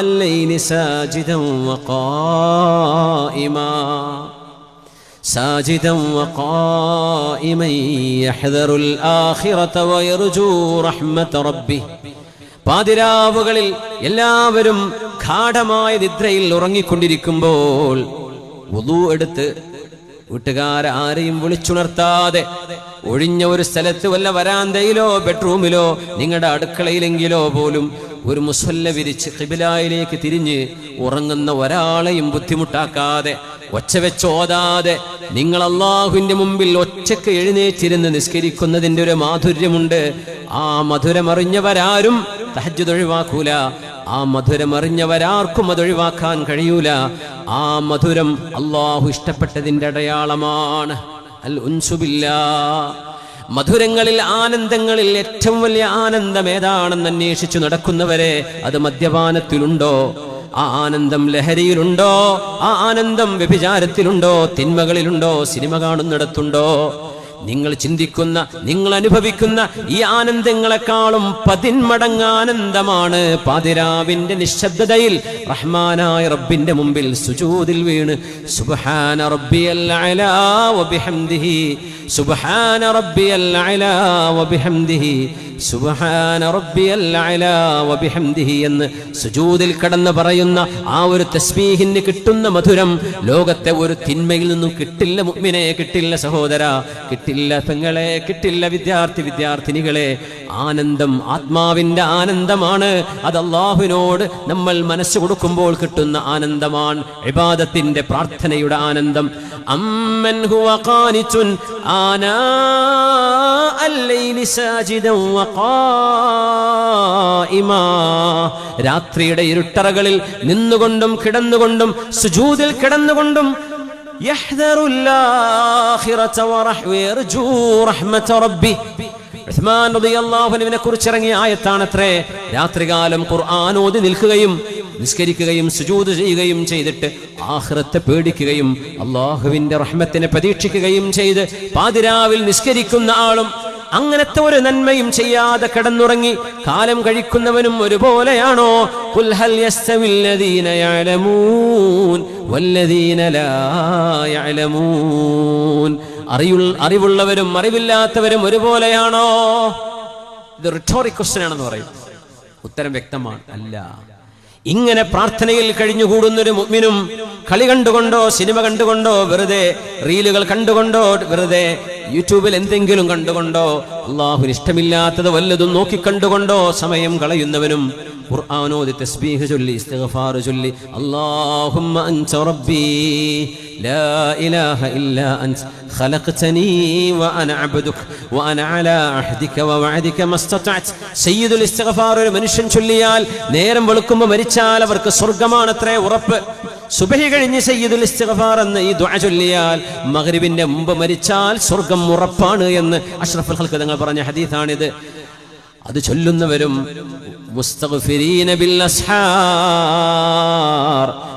അൽ-ലൈലി സാജിദൻ വഖായിമാ സാജിദൻ വഖായിമൻ യഹ്ദറുൽ ആഖിറത വയർജൂ റഹ്മത റബ്ബിഹി. പാതിരാവുകളിൽ എല്ലാവരും ഗാഢമായ നിദ്രയിൽ ഉറങ്ങിക്കൊണ്ടിരിക്കുമ്പോൾ വുളൂ എടുത്ത് വീട്ടുകാരാരെയും വിളിച്ചുണർത്താതെ ഒഴിഞ്ഞ ഒരു സ്ഥലത്ത്, വല്ല വരാന്തയിലോ ബെഡ്റൂമിലോ നിങ്ങളുടെ അടുക്കളയിലെങ്കിലോ പോലും ഒരു മുസല്ല വിരിച്ച് ഖിബിലയിലേക്ക് തിരിഞ്ഞ് ഉറങ്ങുന്ന ഒരാളെയും ബുദ്ധിമുട്ടാക്കാതെ, ഒച്ച വെച്ചോതാതെ നിങ്ങൾ അള്ളാഹുവിന്റെ മുമ്പിൽ ഒച്ചക്ക് എഴുന്നേറ്റിരുന്ന് നിസ്കരിക്കുന്നതിൻ്റെ ഒരു മാധുര്യമുണ്ട്. ആ മധുരമറിഞ്ഞവരാരും തഹജ്ജുദ് ഒഴിവാക്കൂല. ആ മധുരമറിഞ്ഞവരാർക്കും അതൊഴിവാക്കാൻ കഴിയൂല. ആ മധുരം അള്ളാഹു ഇഷ്ടപ്പെട്ടതിൻ്റെ അടയാളമാണ്. അൽ ഉൻസു ബില്ലാഹ്. മധുരങ്ങളിൽ, ആനന്ദങ്ങളിൽ ഏറ്റവും വലിയ ആനന്ദം ഏതാണെന്ന് അന്വേഷിച്ചു നടക്കുന്നവരെ, അത് മദ്യപാനത്തിലുണ്ടോ? ആ ആനന്ദം ലഹരിയിലുണ്ടോ? ആ ആനന്ദം വ്യഭിചാരത്തിലുണ്ടോ? തിന്മകളിലുണ്ടോ? സിനിമ കാണുന്നിടത്തുണ്ടോ? നിങ്ങൾ ചിന്തിക്കുന്ന, നിങ്ങൾ അനുഭവിക്കുന്ന ഈ ആനന്ദങ്ങളെക്കാളും 10 മടങ്ങ് ആനന്ദമാണ് പാതിരാവിന്റെ നിശബ്ദതയിൽ റഹ്മാനായ റബ്ബിന്റെ മുമ്പിൽ സുജൂദിൽ വീണ് സുബ്ഹാന റബ്ബിയൽ അലാ വബിഹംദിഹി സുബ്ഹാന റബ്ബിയൽ അലാ വബിഹംദിഹി സുബ്ഹാന റബ്ബിയൽ അലാ വബിഹംദിഹി എന്ന് സുജൂദിൽ കടന്ന് പറയുന്ന ആ ഒരു തസ്ബീഹിന് കിട്ടുന്ന മധുരം ലോകത്തെ ഒരു തിന്മയിൽ നിന്നും കിട്ടില്ല. മുഅ്മിനെ കിട്ടില്ല, സഹോദര കിട്ടില്ല, പെങ്ങളെ കിട്ടില്ല, വിദ്യാർത്ഥിനികളെ. ആനന്ദം ആത്മാവിന്റെ ആനന്ദമാണ്. അത് അല്ലാഹുവിനോട് നമ്മൾ മനസ്സ് കൊടുക്കുമ്പോൾ കിട്ടുന്ന ആനന്ദമാണ്. ഇബാദത്തിന്റെ, പ്രാർത്ഥനയുടെ ആനന്ദം. അമ്മൻ ഹുവ ഖാനിതുൻ ആനാ അൽ-ലൈലി സാജിദൻ വഖായിമാ. രാത്രിയുടെ ഇരുട്ടറകളിൽ നിന്നുകൊണ്ടും കിടന്നുകൊണ്ടും സുജൂദിൽ കിടന്നുകൊണ്ടും യഹ്ദറുൽ ആഖിറത വയർജൂ റഹ്മത റബ്ബി. ഉസ്മാൻ റളിയല്ലാഹു അൻഹുവിനെ കുറിച്ച് ഇറങ്ങിയ ആയത്താണത്രേ. രാത്രികാലം ഖുർആൻ ഓതി നിൽക്കുകയും നിസ്കരിക്കുകയും സുജൂദ് ചെയ്യുകയും ചെയ്തിട്ട് ആഖിറത്തെ പേടിക്കുകയും അല്ലാഹുവിന്റെ റഹ്മത്തിനെ പ്രതീക്ഷിക്കുകയും ചെയ്ത് പാതിരാവിൽ നിസ്കരിക്കുന്ന ആളും അങ്ങനത്തെ ഒരു നന്മയും ചെയ്യാതെ കിടന്നുറങ്ങി കാലം കഴിക്കുന്നവനും ഒരുപോലെയാണോ? ഖുൽ ഹൽ യസ്തവിൽ ലദീന യഅലമൂൻ വല്ലദീന ലാ യഅലമൂൻ. അറിവുള്ളവരും അറിവില്ലാത്തവരും ഒരുപോലെയാണോ? ഇത് റിട്ടോറിക് ക്വസ്റ്റ്യൻ ആണെന്ന് പറയും. ഉത്തരം വ്യക്തമാണ്, അല്ല. ഇങ്ങനെ പ്രാർത്ഥനയിൽ കഴിഞ്ഞുകൂടുന്നൊരു മുഅ്മിനും കളി കണ്ടുകൊണ്ടോ സിനിമ കണ്ടുകൊണ്ടോ വെറുതെ റീലുകൾ കണ്ടുകൊണ്ടോ വെറുതെ യൂട്യൂബിൽ എന്തെങ്കിലും കണ്ടുകൊണ്ടോ അല്ലാഹുവിന് ഇഷ്ടമില്ലാത്തത് വല്ലതും നോക്കിക്കണ്ടുകൊണ്ടോ സമയം കളയുന്നവനും ഖുർആനോദി തസ്ബീഹ് ചൊല്ലി ഇസ്തിഗ്ഫാർ ചൊല്ലി അല്ലാഹുമ്മ അൻത റബ്ബി ലാ ഇലാഹ ഇല്ലാ അൻത ഖലഖ്തനീ വഅന അബ്ദുക വഅന അലാ അഹ്ദിക വവഅദിക മസ്തതഅത്. സയ്യിദുൽ ഇസ്തിഗ്ഫാർ ഒരു മനുഷ്യൻ ചൊല്ലിയാൽ നേരം വെളുക്കുമ്പോൾ മരിച്ചാൽ അവർക്ക് സ്വർഗ്ഗമാണത്രേ ഉറപ്പ്. സുബഹി കഴിഞ്ഞ് സയ്യിദുൽ ഇസ്തിഗ്ഫാർ എന്ന ഈ ദുആ ചൊല്ലിയാൽ മഗ്രിബിന്റെ മുമ്പ് മരിച്ചാൽ സ്വർഗ്ഗം ഉറപ്പാണ് എന്ന് അഷ്റഫുൽ ഖൽഖ് തങ്ങൾ പറഞ്ഞ ഹദീസാണിത്. അത് ചൊല്ലുന്നവരും മുസ്തഗ്ഫിരീന ബിൽ അസ്ഹാർ,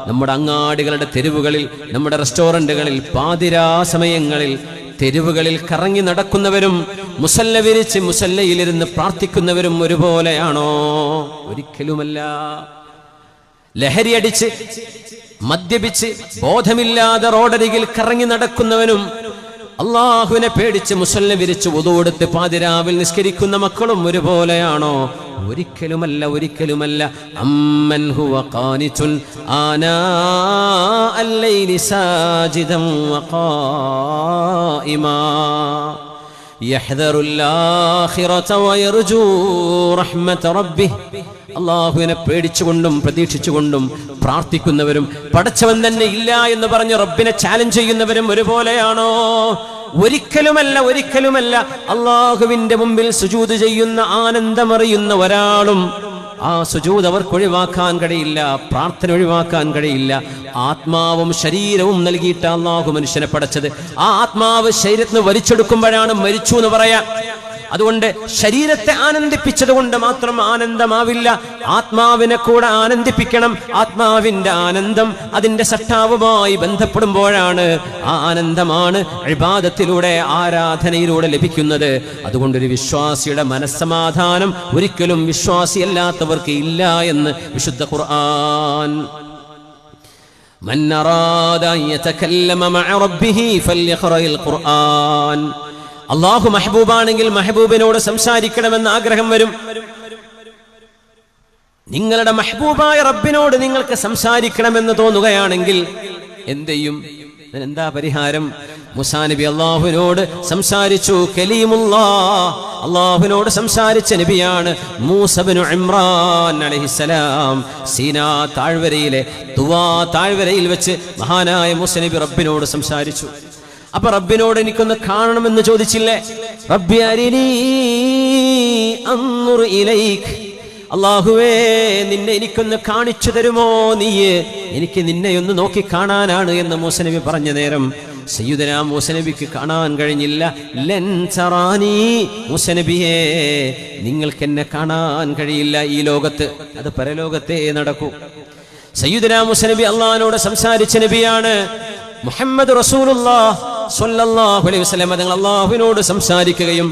നമ്മുടെ അങ്ങാടികളുടെ തെരുവുകളിൽ, നമ്മുടെ റെസ്റ്റോറന്റുകളിൽ പാതിരാ സമയങ്ങളിൽ തെരുവുകളിൽ കറങ്ങി നടക്കുന്നവരും മുസല്ല വിരിച്ച് മുസല്ലയിലിരുന്ന് പ്രാർത്ഥിക്കുന്നവരും ഒരുപോലെയാണോ? ഒരിക്കലുമല്ല. ലഹരി അടിച്ച് മദ്യപിച്ച് ബോധമില്ലാതെ റോഡരികിൽ കറങ്ങി നടക്കുന്നവനും അള്ളാഹുവിനെ പേടിച്ച് മുസല്ല വിരിച്ച് വുദൂഎടുത്ത് പാതിരാവിൽ നിസ്കരിക്കുന്ന മക്കളും ഒരുപോലെയാണോ? ഒരിക്കലുമല്ല, ഒരിക്കലുമല്ല. അമ്മൻ ഹുവ ഖാനിതുൻ ആനാ അൽ-ലൈലി സാജിദൻ വഖായിമാ യഹ്ദറുൽ ആഖിറത വയർജൂ റഹ്മത റബ്ബിഹി അള്ളാഹുവിനെ പേടിച്ചുകൊണ്ടും പ്രതീക്ഷിച്ചുകൊണ്ടും പ്രാർത്ഥിക്കുന്നവരും പടച്ചവൻ തന്നെ ഇല്ല എന്ന് പറഞ്ഞ് റബ്ബിനെ ചാലഞ്ച് ചെയ്യുന്നവരും ഒരുപോലെയാണോ? ഒരിക്കലുമല്ല. അള്ളാഹുവിന്റെ മുമ്പിൽ സുജൂദ് ചെയ്യുന്ന ആനന്ദമറിയുന്ന ഒരാളും ആ സുജൂദ് അവർക്ക് ഒഴിവാക്കാൻ കഴിയില്ല, പ്രാർത്ഥന ഒഴിവാക്കാൻ കഴിയില്ല. ആത്മാവും ശരീരവും നൽകിയിട്ട് അള്ളാഹു മനുഷ്യനെ പടച്ചത്. ആ ആത്മാവ് ശരീരത്തിന് വലിച്ചെടുക്കുമ്പോഴാണ് മരിച്ചു എന്ന് പറയാം. അതുകൊണ്ട് ശരീരത്തെ ആനന്ദിപ്പിച്ചത് കൊണ്ട് മാത്രം ആനന്ദമാവില്ല, ആത്മാവിനെ കൂടെ ആനന്ദിപ്പിക്കണം. ആത്മാവിന്റെ ആനന്ദം അതിന്റെ സട്ടാവുമായി ബന്ധപ്പെടുമ്പോഴാണ് ആ ആനന്ദമാണ് ഇബാദത്തിലൂടെ, ആരാധനയിലൂടെ ലഭിക്കുന്നത്. അതുകൊണ്ടൊരു വിശ്വാസിയുടെ മനസ്സമാധാനം ഒരിക്കലും വിശ്വാസിയല്ലാത്തവർക്ക് ഇല്ല എന്ന് വിശുദ്ധ ഖുർആൻ. മൻ അറാദ അൻ യതകല്ലമ മഅ റബ്ബിഹി ഫൽയഖറഇൽ ഖുർആൻ. അള്ളാഹു മെഹബൂബാണെങ്കിൽ മെഹബൂബിനോട് സംസാരിക്കണമെന്ന് ആഗ്രഹം വരും. നിങ്ങളുടെ മെഹബൂബായ റബ്ബിനോട് നിങ്ങൾക്ക് സംസാരിക്കണമെന്ന് തോന്നുകയാണെങ്കിൽ എന്ത് ചെയ്യും? എന്താ പരിഹാരം? മൂസാ നബി അള്ളാഹുവിനോട് സംസാരിച്ചു. കലീമുല്ലാഹ്, അള്ളാഹുവിനോട് സംസാരിച്ച നബിയാണ് മൂസ ഇബ്നു ഇമ്രാൻ അലൈഹിസ്സലാം. സീനാ താഴ്വരയിലെ തുവാ താഴ്വരയിൽ വെച്ച് മഹാനായ മൂസ നബി റബ്ബിനോട് സംസാരിച്ചു. അപ്പൊ റബ്ബിനോട് എനിക്കൊന്ന് കാണണമെന്ന് ചോദിച്ചില്ലേ? റബ്ബി അരിനീ അൻദുർ ഇലൈക്, അല്ലാഹുവേ നിന്നെ എനിക്കൊന്ന് കാണിച്ചു തരുമോ? നീയ് എനിക്ക് നിന്നെ ഒന്ന് നോക്കി കാണാനാണ് എന്ന് മൂസ നബി പറഞ്ഞ നേരം സയ്യിദനാ മൂസ നബിക്ക് കാണാൻ കഴിഞ്ഞില്ല. ലൻ തറാനി, മൂസ നബിയേ നിങ്ങൾക്ക് എന്നെ കാണാൻ കഴിയില്ല ഈ ലോകത്ത്, അത് പരലോകത്തെ നടക്കൂ. സയ്യിദനാ മൂസ നബി അള്ളാഹിനോട് സംസാരിച്ച നബിയാണ്. മുഹമ്മദ് റസൂലുള്ളാഹി സ്വല്ലല്ലാഹു അലൈഹി വസല്ലം തങ്ങൾ അള്ളാഹുവിനോട് സംസാരിക്കുകയും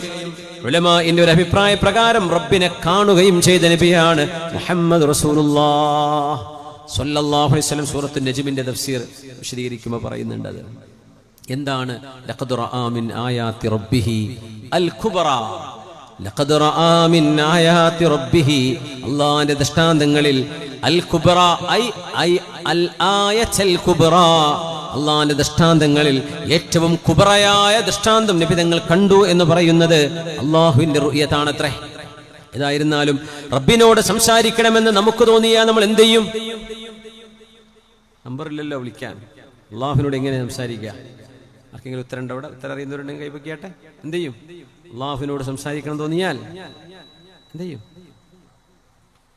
ഉലമാഇന്റെ ഒരു അഭിപ്രായ പ്രകാരം റബ്ബിനെ കാണുകയും ചെയ്ത നബിയാണ് മുഹമ്മദ് റസൂലുള്ളാഹി സ്വല്ലല്ലാഹു അലൈഹി വസല്ലം. സൂറത്തുൻ നജ്മിന്റെ തഫ്സീർ വിശദീകരിക്കുമ്പോൾ പറയുന്നുണ്ട് അത് എന്താണ്? ലഖദ് റആ മിൻ ആയാതി റബ്ബിഹി അൽ കുബ്റ, ലഖദ് റആ മിൻ ആയാതി റബ്ബിഹി, അല്ലാഹുവിന്റെ ദൃഷ്ടാന്തങ്ങളിൽ അൽ കുബ്റ ഐ അൽ ആയത്തുൽ കുബ്റ, അള്ളാഹിന്റെ ദൃഷ്ടാന്തങ്ങളിൽ ഏറ്റവും കുബറയായ ദൃഷ്ടാന്തം നബി തങ്ങൾ കണ്ടു എന്ന് പറയുന്നത് അള്ളാഹുവിന്റെ റുയത്താണത്രേ. ഏതായിരുന്നാലും റബ്ബിനോട് സംസാരിക്കണമെന്ന് നമുക്ക് തോന്നിയാൽ നമ്മൾ എന്ത് ചെയ്യും? നമ്പറില്ലല്ലോ വിളിക്കാൻ. അള്ളാഹുവിനോട് എങ്ങനെ സംസാരിക്കുക? ആർക്കെങ്കിലും ഉത്തരം ഉണ്ടോ? അവിടെ ഉത്തരം അറിയുന്നവരുണ്ടെങ്കിൽ കൈവയ്ക്കട്ടെ. എന്ത് ചെയ്യും? അള്ളാഹുവിനോട് സംസാരിക്കണം തോന്നിയാൽ എന്ത് ചെയ്യും?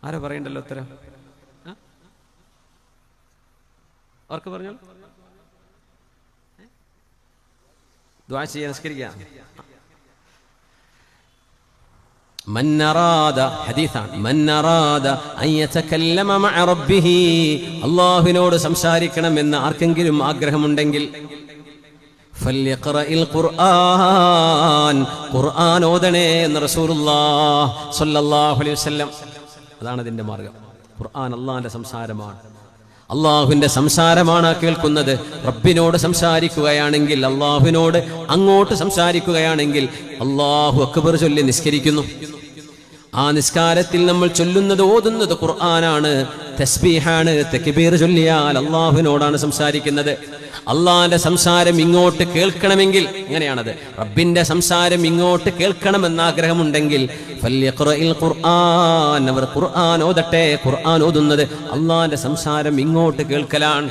ആരോ പറയണ്ടല്ലോ ഉത്തരം. അവർക്ക് പറഞ്ഞോളൂ. ദുആ ചെയ്യാൻ നിസ്കരിക്കുക. മൻ അറാദ, ഹദീസാണ്, മൻ അറാദ അൻ യതകല്ലമ മഅ റബ്ബിഹി, അല്ലാഹുവിനോട് സംസാരിക്കണമെന്ന് ആർക്കെങ്കിലും ആഗ്രഹമുണ്ടെങ്കിൽ ഫൽയഖറഇൽ ഖുർആൻ, ഖുർആൻ ഓതണേ എന്ന് റസൂലുള്ളാഹി സ്വല്ലല്ലാഹു അലൈഹി വസല്ലം. അതാണ് അതിന്റെ മാർഗം. ഖുർആൻ അല്ലാഹുവിന്റെ സംസാരമാണ്, അള്ളാഹുവിന്റെ സംസാരമാണ് കേൾക്കുന്നത്. റബ്ബിനോട് സംസാരിക്കുകയാണെങ്കിൽ, അള്ളാഹുവിനോട് അങ്ങോട്ട് സംസാരിക്കുകയാണെങ്കിൽ അല്ലാഹു അക്ബർ ചൊല്ലി നിസ്കരിക്കുന്നു. ആ നിസ്കാരത്തിൽ നമ്മൾ ചൊല്ലുന്നത്, ഓതുന്നത് ഖുർആനാണ്, തസ്ബീഹാണ്. തക്ബീർ ചൊല്ലിയാൽ അള്ളാഹുവിനോടാണ് സംസാരിക്കുന്നത്. അള്ളാഹിന്റെ സംസാരം ഇങ്ങോട്ട് കേൾക്കണമെങ്കിൽ എങ്ങനെയാണത്? റബ്ബിന്റെ സംസാരം ഇങ്ങോട്ട് കേൾക്കണമെന്ന് ആഗ്രഹമുണ്ടെങ്കിൽ ഫൽയഖറഇൽ ഖുർആൻ, അവർ ഖുർആൻ ഓതട്ടെ. ഖുർആൻ ഓതുന്നത് അള്ളാഹിന്റെ സംസാരം ഇങ്ങോട്ട് കേൾക്കലാണ്.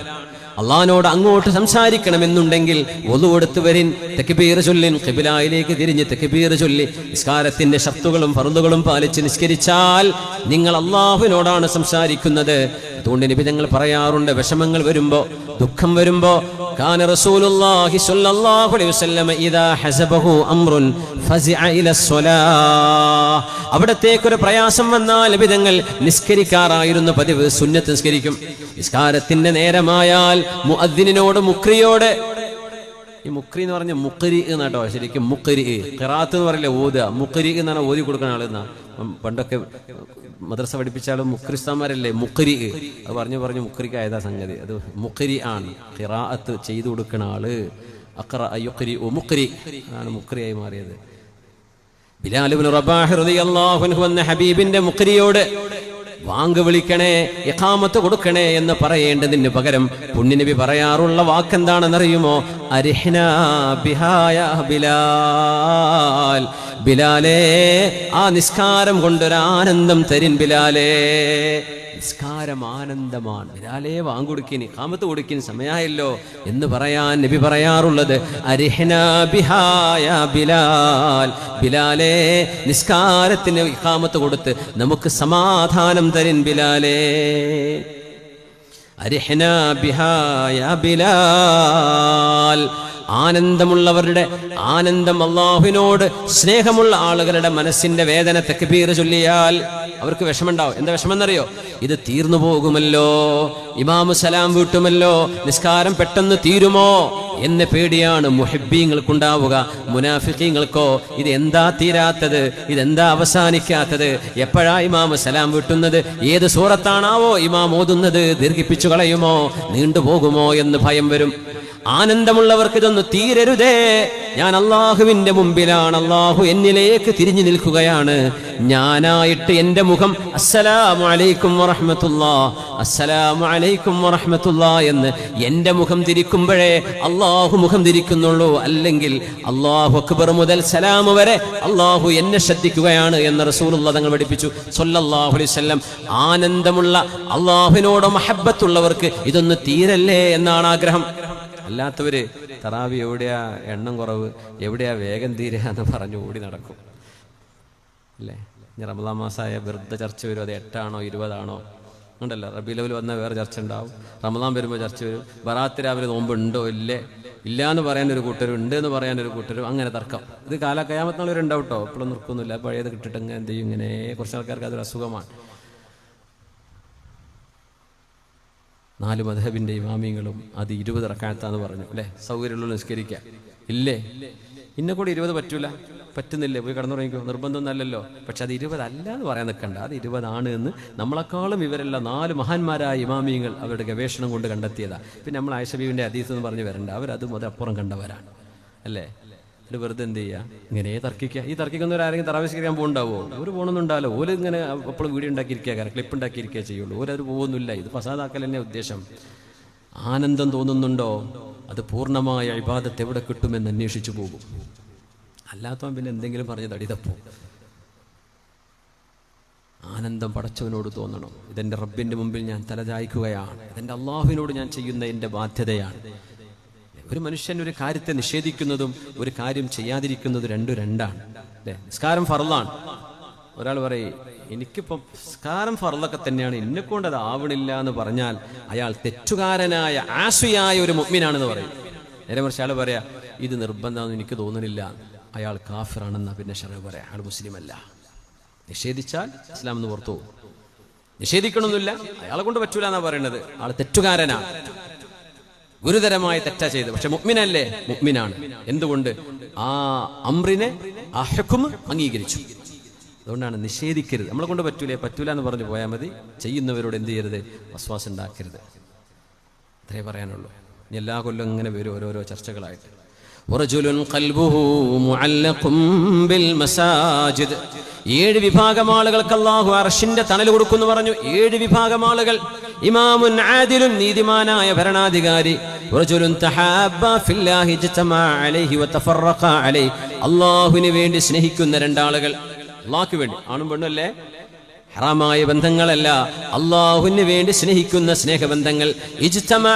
അള്ളാഹിനോട് അങ്ങോട്ട് സംസാരിക്കണമെന്നുണ്ടെങ്കിൽ വദു എടുത്തു വരിൻ, തക്ബീർ ചൊല്ലിൻ, ഖിബ്ലയിലേക്ക് തിരിഞ്ഞ് തക്ബീർ ചൊല്ലി നിസ്കാരത്തിന്റെ ശർത്തുകളും ഫർളുകളും പാലിച്ച് നിസ്കരിച്ചാൽ നിങ്ങൾ അള്ളാഹുവിനോടാണ് സംസാരിക്കുന്നത്. അതുകൊണ്ട് നബി തങ്ങൾ പറയാറുണ്ട്, വിഷമങ്ങൾ വരുമ്പോ, ദുഃഖം വരുമ്പോ, കാന റസൂലുള്ളാഹി സ്വല്ലല്ലാഹു അലൈഹി വസല്ലം ഇദാ ഹസബഹു അംറുൻ ഫസിഅ ഇലസ്സലാഹ്, അവിടത്തേക്കൊരു പ്രയാസം വന്നാൽ നബി തങ്ങൾ നിസ്കരിക്കാറായിരുന്നു പതിവ്. സുന്നത്ത് നിസ്കരിക്കും. നിസ്കാരത്തിന്റെ നേരമായാൽ മുഅദ്ദിനോട്, മുക്രിയോട്, ഈ മുക്രി എന്ന് പറഞ്ഞ മുക്രി എന്നാട്ടോ ശരിക്കും. മുക്രി ഖിറാഅത്ത് എന്ന് പറയില്ല, ഓതുക. മുക്രി എന്നാണ് ഓതി കൊടുക്കുന്ന ആളെന്നാ. പണ്ടൊക്കെ മദ്രസ പഠിപ്പിച്ചാലും മുക്രിസ്താന്മാരല്ലേ മുക്രി. അത് പറഞ്ഞു മുക്രിക്കായതാ സംഗതി. അത് മുക്രി ആണ്, ഖിറാഅത്ത് ചെയ്തു കൊടുക്കുന്ന ആള്. അഖറ യുഖ്രി മുക്രി ആണ് മുക്രിയായി മാറിയത്. ബിലാൽ ഇബ്നു റബാഹ് റളിയല്ലാഹു അൻഹു എന്ന ഹബീബിന്റെ മുക്രിയോട് വാങ്ക് വിളിക്കണേ, ഇഖാമത്ത് കൊടുക്കണേ എന്ന് പറയേണ്ടതിന് പകരം പുണ്യനബി പറയാറുള്ള വാക്കെന്താണെന്നറിയുമോ? അരിഹ്നാ ബിഹായ ബിലാൽ, ബിലാലേ ആ നിസ്കാരം കൊണ്ടൊരാനന്ദം തരിൻ ബിലാലേ. നിസ്കാരം ആനന്ദമാണ്. ബിലാലേ വാങ്കൊടുക്കിന്, ഇഖാമത്ത് കൊടുക്കിന്, സമയമായല്ലോ എന്ന് പറയാൻ നബി പറയാറുള്ളത് അരിഹ്നാ ബിഹായ ബിലാൽ, ബിലാലേ നിസ്കാരത്തിന് ഇഖാമത്ത് കൊടുത്ത് നമുക്ക് സമാധാനം തരിൻ ബിലാലേ. അരിഹ്നാ ബിഹായ ബിലാൽ. ആനന്ദമുള്ളവരുടെ ആനന്ദം, അള്ളാഹുവിനോട് സ്നേഹമുള്ള ആളുകളുടെ മനസ്സിന്റെ വേദന തക്ബീർ ചൊല്ലിയാൽ അവർക്ക് വിഷമുണ്ടാവും. എന്താ വിഷമെന്നറിയോ? ഇത് തീർന്നു പോകുമല്ലോ, ഇമാമു സലാം വീട്ടുമല്ലോ, നിസ്കാരം പെട്ടെന്ന് തീരുമോ എന്ന പേടിയാണ് മുഹിബ്ബീങ്ങൾക്കുണ്ടാവുക. മുനാഫിഖീങ്ങൾക്കോ ഇത് എന്താ തീരാത്തത്, ഇതെന്താ അവസാനിക്കാത്തത്, എപ്പോഴാ ഇമാമു സലാം വീട്ടുന്നത്, ഏത് സൂറത്താണാവോ ഇമാം ഓതുന്നത്, ദീർഘിപ്പിച്ചു കളയുമോ, നീണ്ടുപോകുമോ എന്ന് ഭയം വരും. ആനന്ദമുള്ളവർക്ക് ഇതൊന്ന് തീരരുതേ. ഞാൻ അള്ളാഹുവിന്റെ മുമ്പിലാണ്, അള്ളാഹു എന്നിലേക്ക് തിരിഞ്ഞു നിൽക്കുകയാണ്, ഞാനായിട്ട് എൻ്റെ മുഖം അസ്സലാമു അലൈക്കും വറഹ്മത്തുള്ളാ, അസ്സലാമു അലൈക്കും വറഹ്മത്തുള്ളാ എന്ന് എൻ്റെ മുഖം തിരിക്കുമ്പോഴേ അള്ളാഹു മുഖം തിരിക്കുന്നുള്ളൂ. അല്ലെങ്കിൽ അല്ലാഹു അക്ബർ മുതൽ സലാം വരെ അള്ളാഹു എന്നെ ശ്രദ്ധിക്കുകയാണ് എന്ന് റസൂലുള്ളാഹി തങ്ങൾ പഠിപ്പിച്ചു സ്വല്ലല്ലാഹു അലൈഹി വസല്ലം. ആനന്ദമുള്ള അള്ളാഹുവിനോട് മഹബ്ബത്തുള്ളവർക്ക് ഇതൊന്ന് തീരല്ലേ എന്നാണ് ആഗ്രഹം. അല്ലാത്തവര് തറാവി എവിടെയാ എണ്ണം കുറവ്, എവിടെയാ വേഗം തീരുക എന്ന് പറഞ്ഞു ഓടി നടക്കും അല്ലേ. ഇനി റമദാൻ മാസമായ വെറുതെ ചർച്ച വരും, അത് 8 20 ഉണ്ടല്ലോ. റബീഉൽ വന്ന വേറെ ചർച്ച ഉണ്ടാവും, റമദാൻ വരുമ്പോൾ ചർച്ച വരും. ബറാത്ത് രാവിലെ നോമ്പ് ഉണ്ടോ ഇല്ലേ, ഇല്ല എന്ന് പറയാനൊരു കൂട്ടരും ഉണ്ട് എന്ന് പറയാനൊരു കൂട്ടരും, അങ്ങനെ തർക്കം. ഇത് കാലക്കയാമത്തിനുള്ളവരുണ്ടാവും കേട്ടോ, ഇപ്പോഴും നിർക്കുന്നില്ല. പഴയത് കിട്ടിട്ട് എങ്ങനെ എന്ത് ചെയ്യും, ഇങ്ങനെ കുറച്ച് ആൾക്കാർക്ക് അതൊരു അസുഖമാണ്. 4 മദ്ഹബിന്റെ ഇമാമിങ്ങളും അത് 20 റക്അത്താന്ന് പറഞ്ഞു അല്ലേ. സൗകര്യമുള്ള നിസ്കരിക്കുക ഇല്ലേ, ഇന്നെ കൂടി 20 പറ്റൂല, പറ്റുന്നില്ലേ, പോയി കടന്നുറങ്ങിക്കോ, നിർബന്ധമൊന്നും അല്ലല്ലോ. പക്ഷെ അത് 20 അല്ല എന്ന് പറയാൻ നിൽക്കണ്ട, അത് 20 ആണ് എന്ന് നമ്മളെക്കാളും ഇവരെല്ലാം 4 മഹാന്മാരായ ഇമാമിങ്ങൾ അവരുടെ ഗവേഷണം കൊണ്ട് കണ്ടെത്തിയതാ. പിന്നെ നമ്മൾ ആയിഷ ബീവിന്റെ ഹദീസ് എന്ന് പറഞ്ഞ് വരണ്ട, അവരത് അപ്പുറം കണ്ടവരാണ് അല്ലേ. ഒരു വെറുതെ എന്ത് ചെയ്യുക, ഇങ്ങനെ തർക്കിക്കുക. ഈ തർക്കിക്കുന്നവരാരെങ്കിലും തറാവീഹ് പോകുന്നുണ്ടാവോ? ഒരു പോകണമെന്നുണ്ടാവല്ലോ. ഓല് ഇങ്ങനെ എപ്പോഴും വീഡിയോ ഉണ്ടാക്കിയിരിക്കുക, ക്ലിപ്പ് ഉണ്ടാക്കിയിരിക്കുക ചെയ്യുള്ളൂ. ഓരത് പോകുന്നില്ല. ഇത് ഫസാദാക്കൽ തന്നെ ഉദ്ദേശം. ആനന്ദം തോന്നുന്നുണ്ടോ, അത് പൂർണ്ണമായ ഇബാദത്ത് എവിടെ കിട്ടുമെന്ന് അന്വേഷിച്ചു പോകും. അല്ലാത്തവൻ പിന്നെ എന്തെങ്കിലും പറഞ്ഞ് തടിതപ്പോ. ആനന്ദം പടച്ചവനോട് തോന്നണം. ഇതെൻ്റെ റബ്ബിൻ്റെ മുമ്പിൽ ഞാൻ തലചായ്ക്കുകയാണ്, ഇതെൻ്റെ അള്ളാഹുവിനോട് ഞാൻ ചെയ്യുന്ന എൻ്റെ ബാധ്യതയാണ്. ഒരു മനുഷ്യൻ ഒരു കാര്യത്തെ നിഷേധിക്കുന്നതും ഒരു കാര്യം ചെയ്യാതിരിക്കുന്നതും രണ്ടാണ് അല്ലേ. നിസ്കാരം ഫർളാണ്. ഒരാൾ പറയും എനിക്കിപ്പം നിസ്കാരം ഫർളൊക്കെ തന്നെയാണ്, എന്നെക്കൊണ്ട് അത് ആവണില്ല എന്ന് പറഞ്ഞാൽ അയാൾ തെറ്റുകാരനായ ആസിയായ ഒരു മുഅ്മിനാണെന്ന് പറയും. നേരെ മറിച്ച് അയാൾ പറയാ ഇത് നിർബന്ധമാണെന്ന് എനിക്ക് തോന്നുന്നില്ല, അയാൾ കാഫിറാണെന്നാ പിന്നെ ശറഅ് പറയാം, അയാൾ മുസ്ലിം അല്ല. നിഷേധിച്ചാൽ ഇസ്ലാം എന്ന് പുറത്തു പോകും. നിഷേധിക്കണമെന്നില്ല, അയാളെ കൊണ്ട് പറ്റൂല എന്നാ പറയുന്നത്, ആൾ തെറ്റുകാരനാണ്, ഗുരുതരമായ തെറ്റാ ചെയ്ത്. പക്ഷെ മുഅ്മിനല്ലേ, മുഅ്മിനാണ്. എന്തുകൊണ്ട്? ആ അംറിനെ, ആ ഹുക്ം അംഗീകരിച്ചു. അതുകൊണ്ടാണ് നിഷേധിക്കരുത്. നമ്മളെ കൊണ്ട് പറ്റൂല എന്ന് പറഞ്ഞു പോയാൽ മതി. ചെയ്യുന്നവരോട് എന്ത് ചെയ്യരുത്, വസ്വാസ് ഉണ്ടാക്കരുത്. അത്രേ പറയാനുള്ളൂ. ഇനി എല്ലാ കൊല്ലം ഇങ്ങനെ വരും ഓരോരോ ചർച്ചകളായിട്ട്. വറജുലുൻ ഖൽബുഹു മുഅല്ലഖും ബിൽ മസാജിദ്. 7 വിഭാഗം ആളുകൾക്ക് അല്ലാഹു അർശിന്റെ തണൽ കൊടുക്കുന്നു പറഞ്ഞു. 7 വിഭാഗം ആളുകൾ. ഇമാമുൻ ആദിലുൻ, നീതിമാനായ ഭരണാധികാരി. വറജുലുൻ തഹാബ്ബ ഫില്ലാഹി ഇജ്തമാ അലൈഹി വതഫറഖ അലൈഹി. അല്ലാഹുവിന് വേണ്ടി സ്നേഹിക്കുന്ന 2 ആളുകൾ. അല്ലാഹുവിന് വേണ്ടി, ആണും പെണ്ണും അല്ലേ, ഹറാമായ ബന്ധങ്ങളല്ല, അള്ളാഹുവിന് വേണ്ടി സ്നേഹിക്കുന്ന സ്നേഹബന്ധങ്ങൾ. ഇജ്തമാ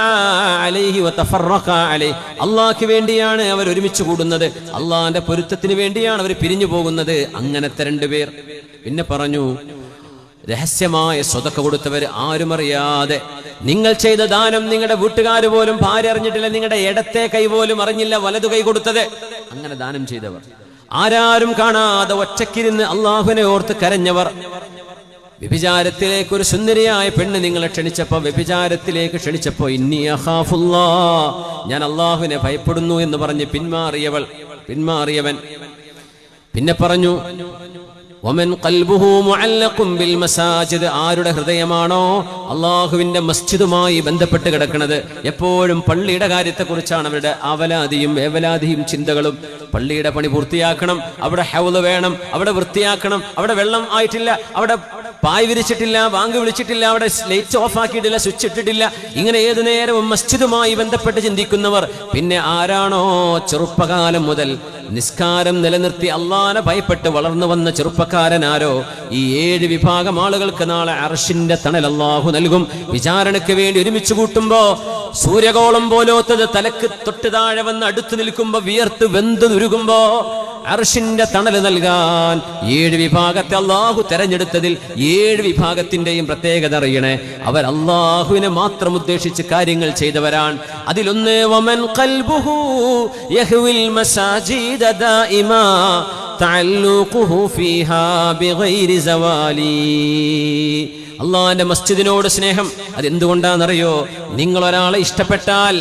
അലൈഹി വതഫറഖ അലൈഹി. അള്ളാഹ്ക്ക് വേണ്ടിയാണ് അവർ ഒരുമിച്ച് കൂടുന്നത്, അള്ളാഹിന്റെ പൊരുത്തത്തിന് വേണ്ടിയാണ് അവർ പിരിഞ്ഞു പോകുന്നത്. അങ്ങനത്തെ 2 പേർ. പിന്നെ പറഞ്ഞു രഹസ്യമായ സ്വതക്ക കൊടുത്തവർ, ആരും അറിയാതെ. നിങ്ങൾ ചെയ്ത ദാനം നിങ്ങളുടെ വീട്ടുകാർ പോലും, ഭാര്യ അറിഞ്ഞിട്ടില്ല, നിങ്ങളുടെ ഇടത്തെ കൈ പോലും അറിഞ്ഞില്ല വലതു കൈ കൊടുത്തത്. അങ്ങനെ ദാനം ചെയ്തവർ, ആരാരും കാണാതെ ഒറ്റക്കിരുന്ന് അള്ളാഹുവിനെ ഓർത്ത് കരഞ്ഞവർ. വ്യഭിചാരത്തിലേക്ക് ഒരു സുന്ദരിയായ പെണ്ണ് നിങ്ങളെ ക്ഷണിച്ചപ്പോ, വ്യഭിചാരത്തിലേക്ക് ക്ഷണിച്ചപ്പോ ഇന്നി അഖാഫുല്ലാ, ഞാൻ അള്ളാഹുവിനെ ഭയപ്പെടുന്നു എന്ന് പറഞ്ഞ് പിന്മാറിയവൻ. പിന്നെ പറഞ്ഞു വമൻ ഖൽബുഹു മുഅല്ലഖും ബിൽ മസാജിദ്. ആരുടെ ഹൃദയമാണോ അള്ളാഹുവിന്റെ മസ്ജിദുമായി ബന്ധപ്പെട്ട് കിടക്കുന്നത്, എപ്പോഴും പള്ളിയുടെ കാര്യത്തെക്കുറിച്ചാണ് അവരുടെ വേവലാതിയും ചിന്തകളും. പള്ളിയുടെ പണി പൂർത്തിയാക്കണം, അവിടെ ഹൗള് വേണം, അവിടെ വൃത്തിയാക്കണം, അവിടെ വെള്ളം ആയിട്ടില്ല, അവിടെ പായ് വിരിച്ചിട്ടില്ല, ബാങ്ക് വിളിച്ചിട്ടില്ല, അവിടെ ലൈറ്റ് ഓഫ് ആക്കിയിട്ടില്ല, സ്വിച്ച് ഇട്ടിട്ടില്ല. ഇങ്ങനെ ഏതു നേരവും മസ്ജിദുമായി ബന്ധപ്പെട്ട് ചിന്തിക്കുന്നവർ. പിന്നെ ആരാണോ ചെറുപ്പകാലം മുതൽ നിസ്കാരം നിലനിർത്തി അള്ളാനെ ഭയപ്പെട്ട് വളർന്നു വന്ന ചെറുപ്പക്കാരനാരോ, ഈ 7 വിഭാഗം ആളുകൾക്ക് നാളെ അർശിന്റെ തണൽ അല്ലാഹു നൽകും. വിചാരണയ്ക്ക് വേണ്ടി ഒരുമിച്ച് കൂട്ടുമ്പോ സൂര്യകോളം പോലോത്തത് തലക്ക് തൊട്ട് താഴെ വന്ന് അടുത്തു നിൽക്കുമ്പോ വിയർത്ത് വെന്തു നുരുകുമ്പോ അർശിന്റെ തണൽ നൽകാൻ 7 വിഭാഗത്തെ അള്ളാഹു തെരഞ്ഞെടുത്തതിൽ 7 വിഭാഗത്തിന്റെയും പ്രത്യേകത അറിയണേ. അവർ അള്ളാഹുവിനെ മാത്രം ഉദ്ദേശിച്ച് കാര്യങ്ങൾ ചെയ്തവരാണ്. അതിലൊന്ന് വമൻ ഖൽബുഹു യഹ്വിൽ മസാജിദ ദായിമാ തഅല്ലുഖുഹു ഫീഹാ ബിഗൈരി സവാലി. അള്ളാഹിന്റെ മസ്ജിദിനോട് സ്നേഹം അതെന്തുകൊണ്ടാണെന്നറിയോ? നിങ്ങൾ ഒരാളെ ഇഷ്ടപ്പെട്ടാൽ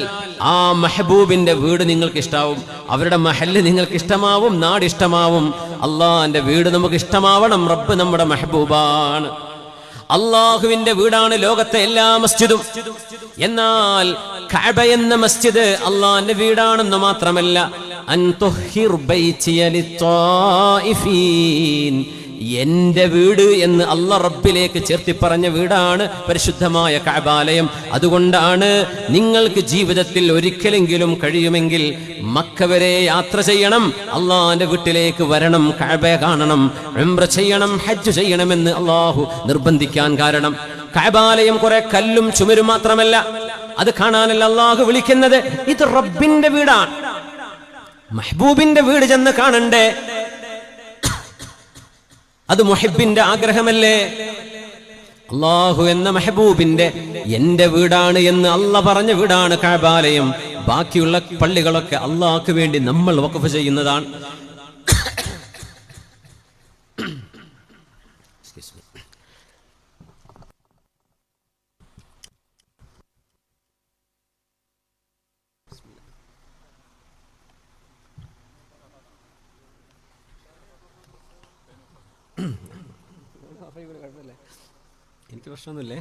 ആ മെഹബൂബിന്റെ വീട് നിങ്ങൾക്ക് ഇഷ്ടാവും, അവരുടെ മഹല്ല് നിങ്ങൾക്ക് ഇഷ്ടമാവും, നാട് ഇഷ്ടമാവും. അള്ളാഹിന്റെ വീട് നമുക്ക് ഇഷ്ടമാവണം. റബ്ബ് നമ്മുടെ മെഹബൂബാണ്. അള്ളാഹുവിന്റെ വീടാണ് ലോകത്തെ എല്ലാ മസ്ജിദും. എന്നാൽ കഅബ എന്ന മസ്ജിദ് അള്ളാഹിന്റെ വീടാണെന്ന് മാത്രമല്ല, അൻ തുഹിർ ബൈതിയ ലിത്വായിഫീൻ, എന്റെ വീട് എന്ന് അല്ലാഹ് റബ്ബിലേക്ക് ചേർത്തി പറഞ്ഞ വീടാണ് പരിശുദ്ധമായ കഅബാലയം. അതുകൊണ്ടാണ് നിങ്ങൾക്ക് ജീവിതത്തിൽ ഒരിക്കലെങ്കിലും കഴിയുമെങ്കിൽ മക്ക വരെ യാത്ര ചെയ്യണം, അള്ളാഹിന്റെ വീട്ടിലേക്ക് വരണം, കഅബ കാണണം, ഉംറ ചെയ്യണം, ഹജ്ജ് ചെയ്യണമെന്ന് അള്ളാഹു നിർബന്ധിക്കാൻ കാരണം കഅബാലയം കുറെ കല്ലും ചുമരും മാത്രമല്ല, അത് കാണാനല്ല അള്ളാഹു വിളിക്കുന്നത്. ഇത് റബ്ബിന്റെ വീടാണ്, മെഹബൂബിന്റെ വീട് ചെന്ന് കാണണ്ടേ? അത് മുഹിബിന്റെ ആഗ്രഹമല്ലേ? അള്ളാഹു എന്ന മെഹബൂബിന്റെ എന്റെ വീടാണ് എന്ന് അള്ളാഹ് പറഞ്ഞ വീടാണ് കഅബാലയം. ബാക്കിയുള്ള പള്ളികളൊക്കെ അള്ളാഹ്ക്ക് വേണ്ടി നമ്മൾ വഖഫ് ചെയ്യുന്നതാണ്. എനിക്ക് പ്രശ്നമൊന്നുമില്ലേ?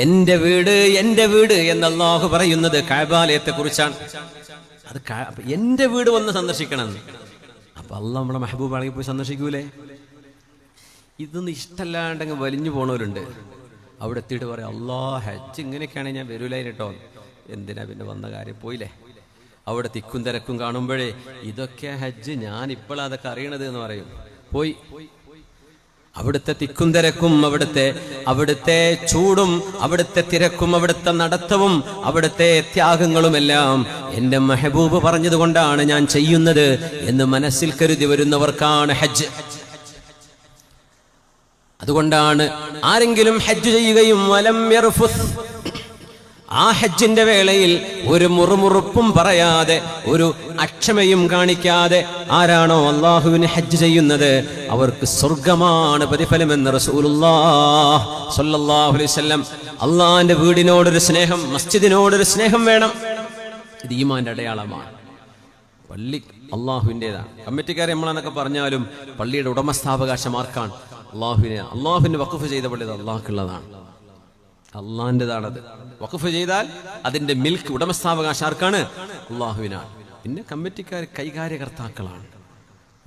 എന്റെ വീട് എന്റെ വീട് എന്ന് അല്ലാഹു പറയുന്നത് കഅബാലയത്തെ കുറിച്ചാണ്. അത് എന്റെ വീട് വന്ന് സന്ദർശിക്കണം. അപ്പൊ അള്ളാഹ് നമ്മുടെ മെഹബൂബ് ആണെങ്കിൽ പോയി സന്ദർശിക്കൂലേ? ഇതൊന്നും ഇഷ്ടമല്ലാണ്ടെങ്കിൽ വലിഞ്ഞു പോണവരുണ്ട്. അവിടെ എത്തിയിട്ട് പറയാം, ഹജ്ജ് ഇങ്ങനെയൊക്കെയാണെങ്കിൽ ഞാൻ വരൂലായി കേട്ടോ. എന്തിനാ പിന്നെ വന്ന കാര്യം, പോയില്ലേ? അവിടെ തിക്കും തിരക്കും കാണുമ്പോഴേ ഇതൊക്കെ ഹജ്ജ്, ഞാൻ ഇപ്പോഴാണ് അതൊക്കെ അറിയണത് എന്ന് പറയും. പോയി അവിടുത്തെ തിക്കും തിരക്കും, അവിടുത്തെ ചൂടും, അവിടുത്തെ തിരക്കും, അവിടുത്തെ നടത്തവും, അവിടുത്തെ ത്യാഗങ്ങളുമെല്ലാം എന്റെ മെഹബൂബ് പറഞ്ഞതുകൊണ്ടാണ് ഞാൻ ചെയ്യുന്നത് എന്ന് മനസ്സിൽ കരുതി വരുന്നവർക്കാണ് ഹജ്ജ്. അതുകൊണ്ടാണ് ആരെങ്കിലും ഹജ്ജ് ചെയ്യുകയും വലം യർഫുസ്, ആ ഹജ്ജിന്റെ വേളയിൽ ഒരു മുറുമുറുപ്പും പറയാതെ, ഒരു അക്ഷമയും കാണിക്കാതെ ആരാണോ അള്ളാഹുവിന് ഹജ്ജ് ചെയ്യുന്നത് അവർക്ക് സ്വർഗമാണ് പ്രതിഫലമെന്ന് റസൂലുള്ളാഹി സ്വല്ലല്ലാഹു അലൈഹി വസല്ലം. അള്ളാഹിന്റെ വീടിനോടൊരു സ്നേഹം, മസ്ജിദിനോടൊരു സ്നേഹം വേണം. ഇത് ഈമാന്റെ അടയാളമാണ്. പള്ളി അള്ളാഹുവിൻ്റെതാണ്. കമ്മിറ്റിക്കാരെ നമ്മളെന്നൊക്കെ പറഞ്ഞാലും പള്ളിയുടെ ഉടമസ്ഥാവകാശം ആർക്കാണ്? അള്ളാഹുവിന് വഖഫ് ചെയ്ത പള്ളി അള്ളാഹ്ക്കുള്ളതാണ്, അള്ളാഹിൻ്റെതാണത്. വഖഫ് ചെയ്താൽ അതിന്റെ മിൽക്ക് ഉടമസ്ഥാവകാശം ആർക്കാണ്? അള്ളാഹുവിനാണ്. പിന്നെ കമ്മിറ്റിക്കാർ കൈകാര്യകർത്താക്കളാണ്,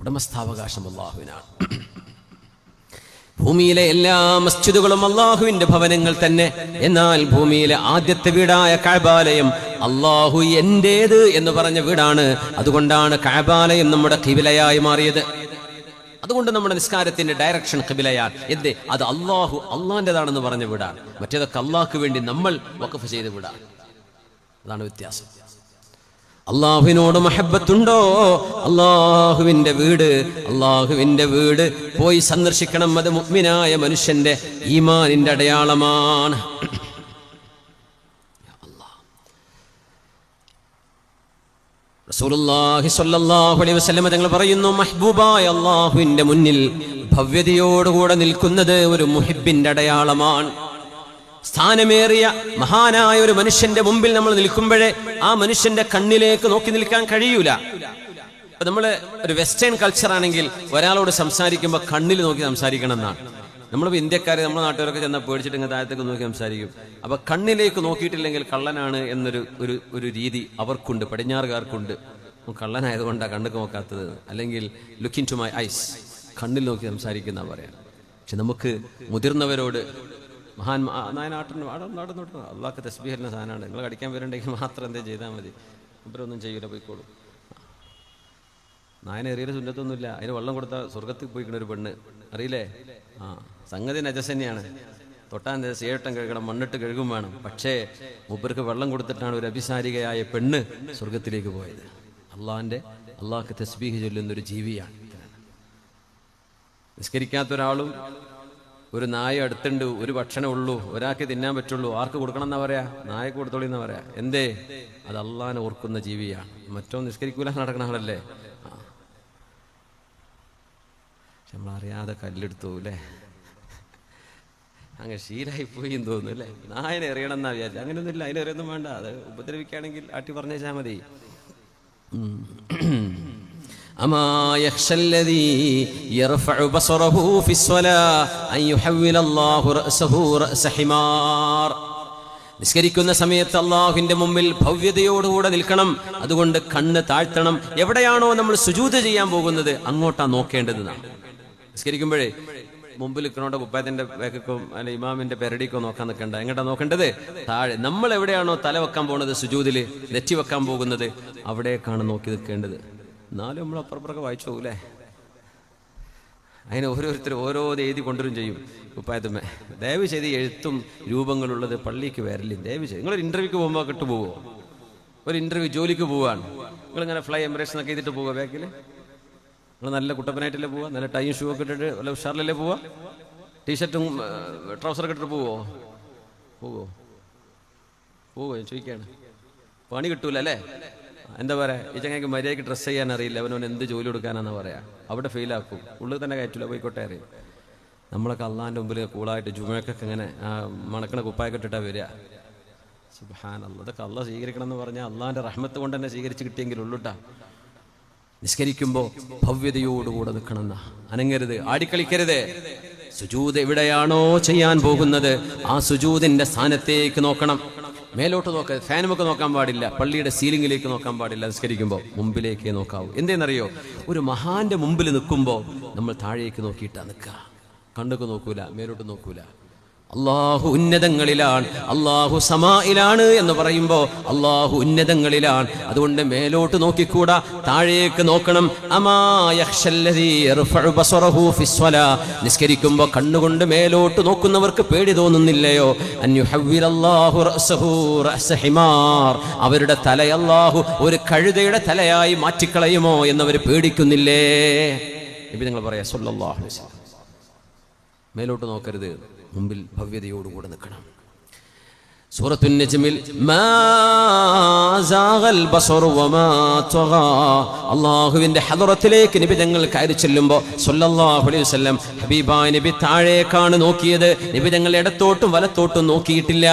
ഉടമസ്ഥാവകാശം അള്ളാഹുവിനാണ്. ഭൂമിയിലെ എല്ലാ മസ്ജിദുകളും അള്ളാഹുവിന്റെ ഭവനങ്ങൾ തന്നെ. എന്നാൽ ഭൂമിയിലെ ആദ്യത്തെ വീടായ കഅബാലയം അള്ളാഹു എന്റേത് എന്ന് പറഞ്ഞ വീടാണ്. അതുകൊണ്ടാണ് കഅബാലയം നമ്മുടെ ഖിബിലയായി മാറിയത്. അതുകൊണ്ട് നമ്മുടെ നിസ്കാരത്തിന്റെ ഡയറക്ഷൻ ഖിബിലയാണ്. എന്തേ? അത് അള്ളാഹിൻ്റെതാണെന്ന് പറഞ്ഞ വീടാണ്. മറ്റേതൊക്കെ അള്ളാഹ്ക്ക് വേണ്ടി നമ്മൾ വഖഫ് ചെയ്ത വീടാണ്. അതാണ് വ്യത്യാസം. അള്ളാഹുവിനോട് മഹബത്തുണ്ടോ? അള്ളാഹുവിന്റെ വീട് പോയി സന്ദർശിക്കണം. അത് മുഅ്മിനായ മനുഷ്യന്റെ ഈമാനിന്റെ അടയാളമാണ്. റസൂലുള്ളാഹി സ്വല്ലല്ലാഹു അലൈഹി വസല്ലം തങ്ങൾ പറയുന്നു, മഹ്ബൂബായ അള്ളാഹുവിന്റെ മുന്നിൽ ഭവ്യതയോടുകൂടെ നിൽക്കുന്നത് ഒരു മുഹിബിന്റെ അടയാളമാണ്. സ്ഥാനമേറിയ മഹാനായ ഒരു മനുഷ്യന്റെ മുമ്പിൽ നമ്മൾ നിൽക്കുമ്പോഴേ ആ മനുഷ്യന്റെ കണ്ണിലേക്ക് നോക്കി നിൽക്കാൻ കഴിയൂല. അപ്പൊ നമ്മള് ഒരു വെസ്റ്റേൺ കൾച്ചർ ആണെങ്കിൽ ഒരാളോട് സംസാരിക്കുമ്പോൾ കണ്ണിൽ നോക്കി സംസാരിക്കണം എന്നാണ്. നമ്മളിപ്പോൾ ഇന്ത്യക്കാരെ, നമ്മുടെ നാട്ടുകാരൊക്കെ ചെന്നാൽ പേടിച്ചിട്ട് ഇങ്ങനെ താഴത്തേക്ക് നോക്കി സംസാരിക്കും. അപ്പൊ കണ്ണിലേക്ക് നോക്കിയിട്ടില്ലെങ്കിൽ കള്ളനാണ് എന്നൊരു ഒരു രീതി അവർക്കുണ്ട്, പടിഞ്ഞാറുകാർക്കുണ്ട്. കള്ളനായതുകൊണ്ടാണ് കണ്ണുക്ക് നോക്കാത്തത്. അല്ലെങ്കിൽ look into my eyes, കണ്ണിൽ നോക്കി സംസാരിക്കുന്ന പറയാം. പക്ഷെ നമുക്ക് മുതിർന്നവരോട് മഹാൻ നടന്നോട്ട് അള്ളാഹ്ക്ക് തസ്ബീഹ് എന്ന സാധനമാണ്. നിങ്ങൾ കടിക്കാൻ വരണ്ടെങ്കിൽ മാത്രം എന്തേ ചെയ്താൽ മതി. ഇവരൊന്നും ചെയ്യൂല, പോയിക്കോളും. നായനെ എറിയൊരു സുന്നത്തൊന്നുമില്ല. അതിന് വെള്ളം കൊടുത്താൽ സ്വർഗത്തിൽ പോയിക്കണ ഒരു പെണ്ണ് അറിയില്ലേ? സംഗതി നജസ് തന്നെയാണ്. തൊട്ടാൻ സേട്ടം കഴുകണം, മണ്ണിട്ട് കഴുകും വേണം. പക്ഷേ മൂപ്പർക്ക് വെള്ളം കൊടുത്തിട്ടാണ് ഒരു അഭിസാരികയായ പെണ്ണ് സ്വർഗത്തിലേക്ക് പോയത്. അള്ളാഹ്ക്ക് തസ്ബീഹ് ചൊല്ലുന്നൊരു ജീവിയാണ്. നിസ്കരിക്കാത്തൊരാളും ഒരു നായ അടുത്തുണ്ട്, ഒരു ഭക്ഷണം ഉള്ളൂ, ഒരാൾക്ക് തിന്നാൻ പറ്റുള്ളൂ, ആർക്ക് കൊടുക്കണം എന്നാ പറയാ? നായക്ക് കൊടുത്തോളി എന്നാ പറയാ. എന്തേ? അത് അള്ളാഹിനെ ഓർക്കുന്ന ജീവിയാണ്. മറ്റോ നിസ്കരിക്കൂല നടക്കണ ആളല്ലേ. നമ്മളറിയാതെ കല്ലെടുത്തു അല്ലേ? അങ്ങനെ ശീലായിപ്പോയി എന്ന് തോന്നുന്നു അല്ലേ? നായനെ എറിയണം എന്നാ വിചാരിച്ചു. അങ്ങനെയൊന്നുമില്ല, അതിനെറിയൊന്നും വേണ്ട. അത് ഉപദ്രവിക്കുകയാണെങ്കിൽ ആട്ടി പറഞ്ഞേച്ചാൽ മതി. أما يخشى الذي يرفع بصره في الصلاة أن يحول الله رأسه رأس حمار. നിസ്കരിക്കുന്ന സമയത്ത് അള്ളാഹുവിന്റെ മുമ്പിൽ ഭവ്യതയോടുകൂടെ നിൽക്കണം. അതുകൊണ്ട് കണ്ണ് താഴ്ത്തണം. എവിടെയാണോ നമ്മൾ സുജൂദ് ചെയ്യാൻ പോകുന്നത് അങ്ങോട്ടാ നോക്കേണ്ടത്. നിസ്കരിക്കുമ്പോഴേ മുമ്പിൽ നിൽക്കണോണ്ട് കുപ്പായത്തിന്റെ വേക്കോ അല്ല ഇമാമിന്റെ പെരടിക്കോ നോക്കാൻ നിൽക്കണ്ട. എങ്ങോട്ടാ നോക്കേണ്ടത്? താഴെ. നമ്മൾ എവിടെയാണോ തല വെക്കാൻ പോകുന്നത്, സുജൂദില് നെറ്റി വെക്കാൻ പോകുന്നത്, അവിടേക്കാണ് നോക്കി നിൽക്കേണ്ടത്. എന്നാലും നമ്മൾ അപ്പുറപ്പുറമൊക്കെ വായിച്ചു പോകൂലേ? അതിന് ഓരോരുത്തർ ഓരോ എഴുതി കൊണ്ടുവരും ചെയ്യും കുപ്പായത്തുമ്മേ. ദയവ് ചെയ്ത് എഴുത്തും രൂപങ്ങളുള്ളത് പള്ളിക്ക് വരല്ലേ. ദയവ് ചെയ്ത് നിങ്ങളൊരു ഇന്റർവ്യൂക്ക് പോകുമ്പോൾ കിട്ടു പോവോ? ഒരു ഇന്റർവ്യൂ ജോലിക്ക് പോവാണ്, നിങ്ങളിങ്ങനെ ഫ്ലൈ എംബ്രേഷൻ ഒക്കെ ചെയ്തിട്ട് പോവുക ബാക്കിൽ? നിങ്ങൾ നല്ല കുട്ടപ്പനായിട്ടല്ലേ പോവുക? നല്ല ടൈം ഷൂ ഒക്കെ ഇട്ടിട്ട് വല്ല ഉഷാറിലല്ലേ പോവുക? ടീഷർട്ടും ട്രൗസറൊക്കെ ഇട്ടിട്ട് പോവോ? ഞാൻ ചോദിക്കുകയാണ്. പണി കിട്ടൂല അല്ലേ? എന്താ പറയാ? ഈ ചങ്ങയ്ക്ക് മര്യാദയ്ക്ക് ഡ്രസ്സ് ചെയ്യാൻ അറിയില്ല, അവനവൻ എന്ത് ജോലി കൊടുക്കാനാന്ന് പറയാ. അവിടെ ഫെയിലാക്കും. ഉള്ളിൽ തന്നെ കയറ്റില്ല, പോയിക്കോട്ടെ അറിയും. നമ്മളൊക്കെ അള്ളാഹിന്റെ മുമ്പിൽ കൂളായിട്ട് ജുമയ്ക്കൊക്കെ ഇങ്ങനെ മണക്കണ കുപ്പായൊക്കെ ഇട്ടിട്ടാ വരിക. സുബ്ഹാനല്ലാഹ്. അതൊക്കെ അള്ളാഹ് സ്വീകരിക്കണം എന്ന് പറഞ്ഞാൽ അള്ളാഹിന്റെ റഹ്മത്ത് കൊണ്ട് തന്നെ സ്വീകരിച്ച് കിട്ടിയെങ്കിൽ ഉള്ളുട്ടാ. നിസ്കരിക്കുമ്പോ ഭവ്യതയോടുകൂടെ നിൽക്കണമെന്ന, അനങ്ങരുത്, ആടിക്കളിക്കരുത്. സുജൂദ് എവിടെയാണോ ചെയ്യാൻ പോകുന്നത് ആ സുജൂദിന്റെ സ്ഥാനത്തേക്ക് നോക്കണം. മേലോട്ട് നോക്കുക, ഫാനുമൊക്കെ നോക്കാൻ പാടില്ല, പള്ളിയുടെ സീലിംഗിലേക്ക് നോക്കാൻ പാടില്ല. നിസ്കരിക്കുമ്പോൾ മുമ്പിലേക്കേ നോക്കാവൂ. എന്തേന്നറിയോ? ഒരു മഹാന്റെ മുമ്പിൽ നിൽക്കുമ്പോൾ നമ്മൾ താഴേക്ക് നോക്കിയിട്ടാ നിൽക്കുക. കണ്ണൊക്കെ നോക്കൂല, മേലോട്ട് നോക്കൂല. അള്ളാഹു ഉന്നതങ്ങളിലാണ്, അള്ളാഹു സമായിലാണ് എന്ന് പറയുമ്പോൾ അള്ളാഹു ഉന്നതങ്ങളിലാണ്. അതുകൊണ്ട് മേലോട്ട് നോക്കിക്കൂടാ, താഴേക്ക് നോക്കണം. നിസ്കരിക്കുമ്പോ കണ്ണുകൊണ്ട് മേലോട്ട് നോക്കുന്നവർക്ക് പേടി തോന്നുന്നില്ലയോ? അവരുടെ തല അള്ളാഹു ഒരു കഴുതയുടെ തലയായി മാറ്റിക്കളയുമോ എന്നവർ പേടിക്കുന്നില്ലേ? നബി നിങ്ങൾ പറയാ സല്ലല്ലാഹു അലൈഹി വസല്ലം, മേലോട്ട് നോക്കരുത്, മുമ്പിൽ ഭവ്യതയോടുകൂടെ നിൽക്കണം. സൂറത്തുൻ നജ്മിൽ മാ സാഗൽ ബസറു വമാ തഗാ, അല്ലാഹുവിന്റെ ഹദറത്തിലേക്ക് നബി തങ്ങൾ കയറി ചെല്ലുമ്പോൾ സല്ലല്ലാഹു അലൈഹി വസല്ലം ഹബീബായ നബി താഴേക്കാണ് നോക്കിയത്. നബി തങ്ങൾ ഇടത്തോട്ടും വലത്തോട്ടും നോക്കിയിട്ടില്ല.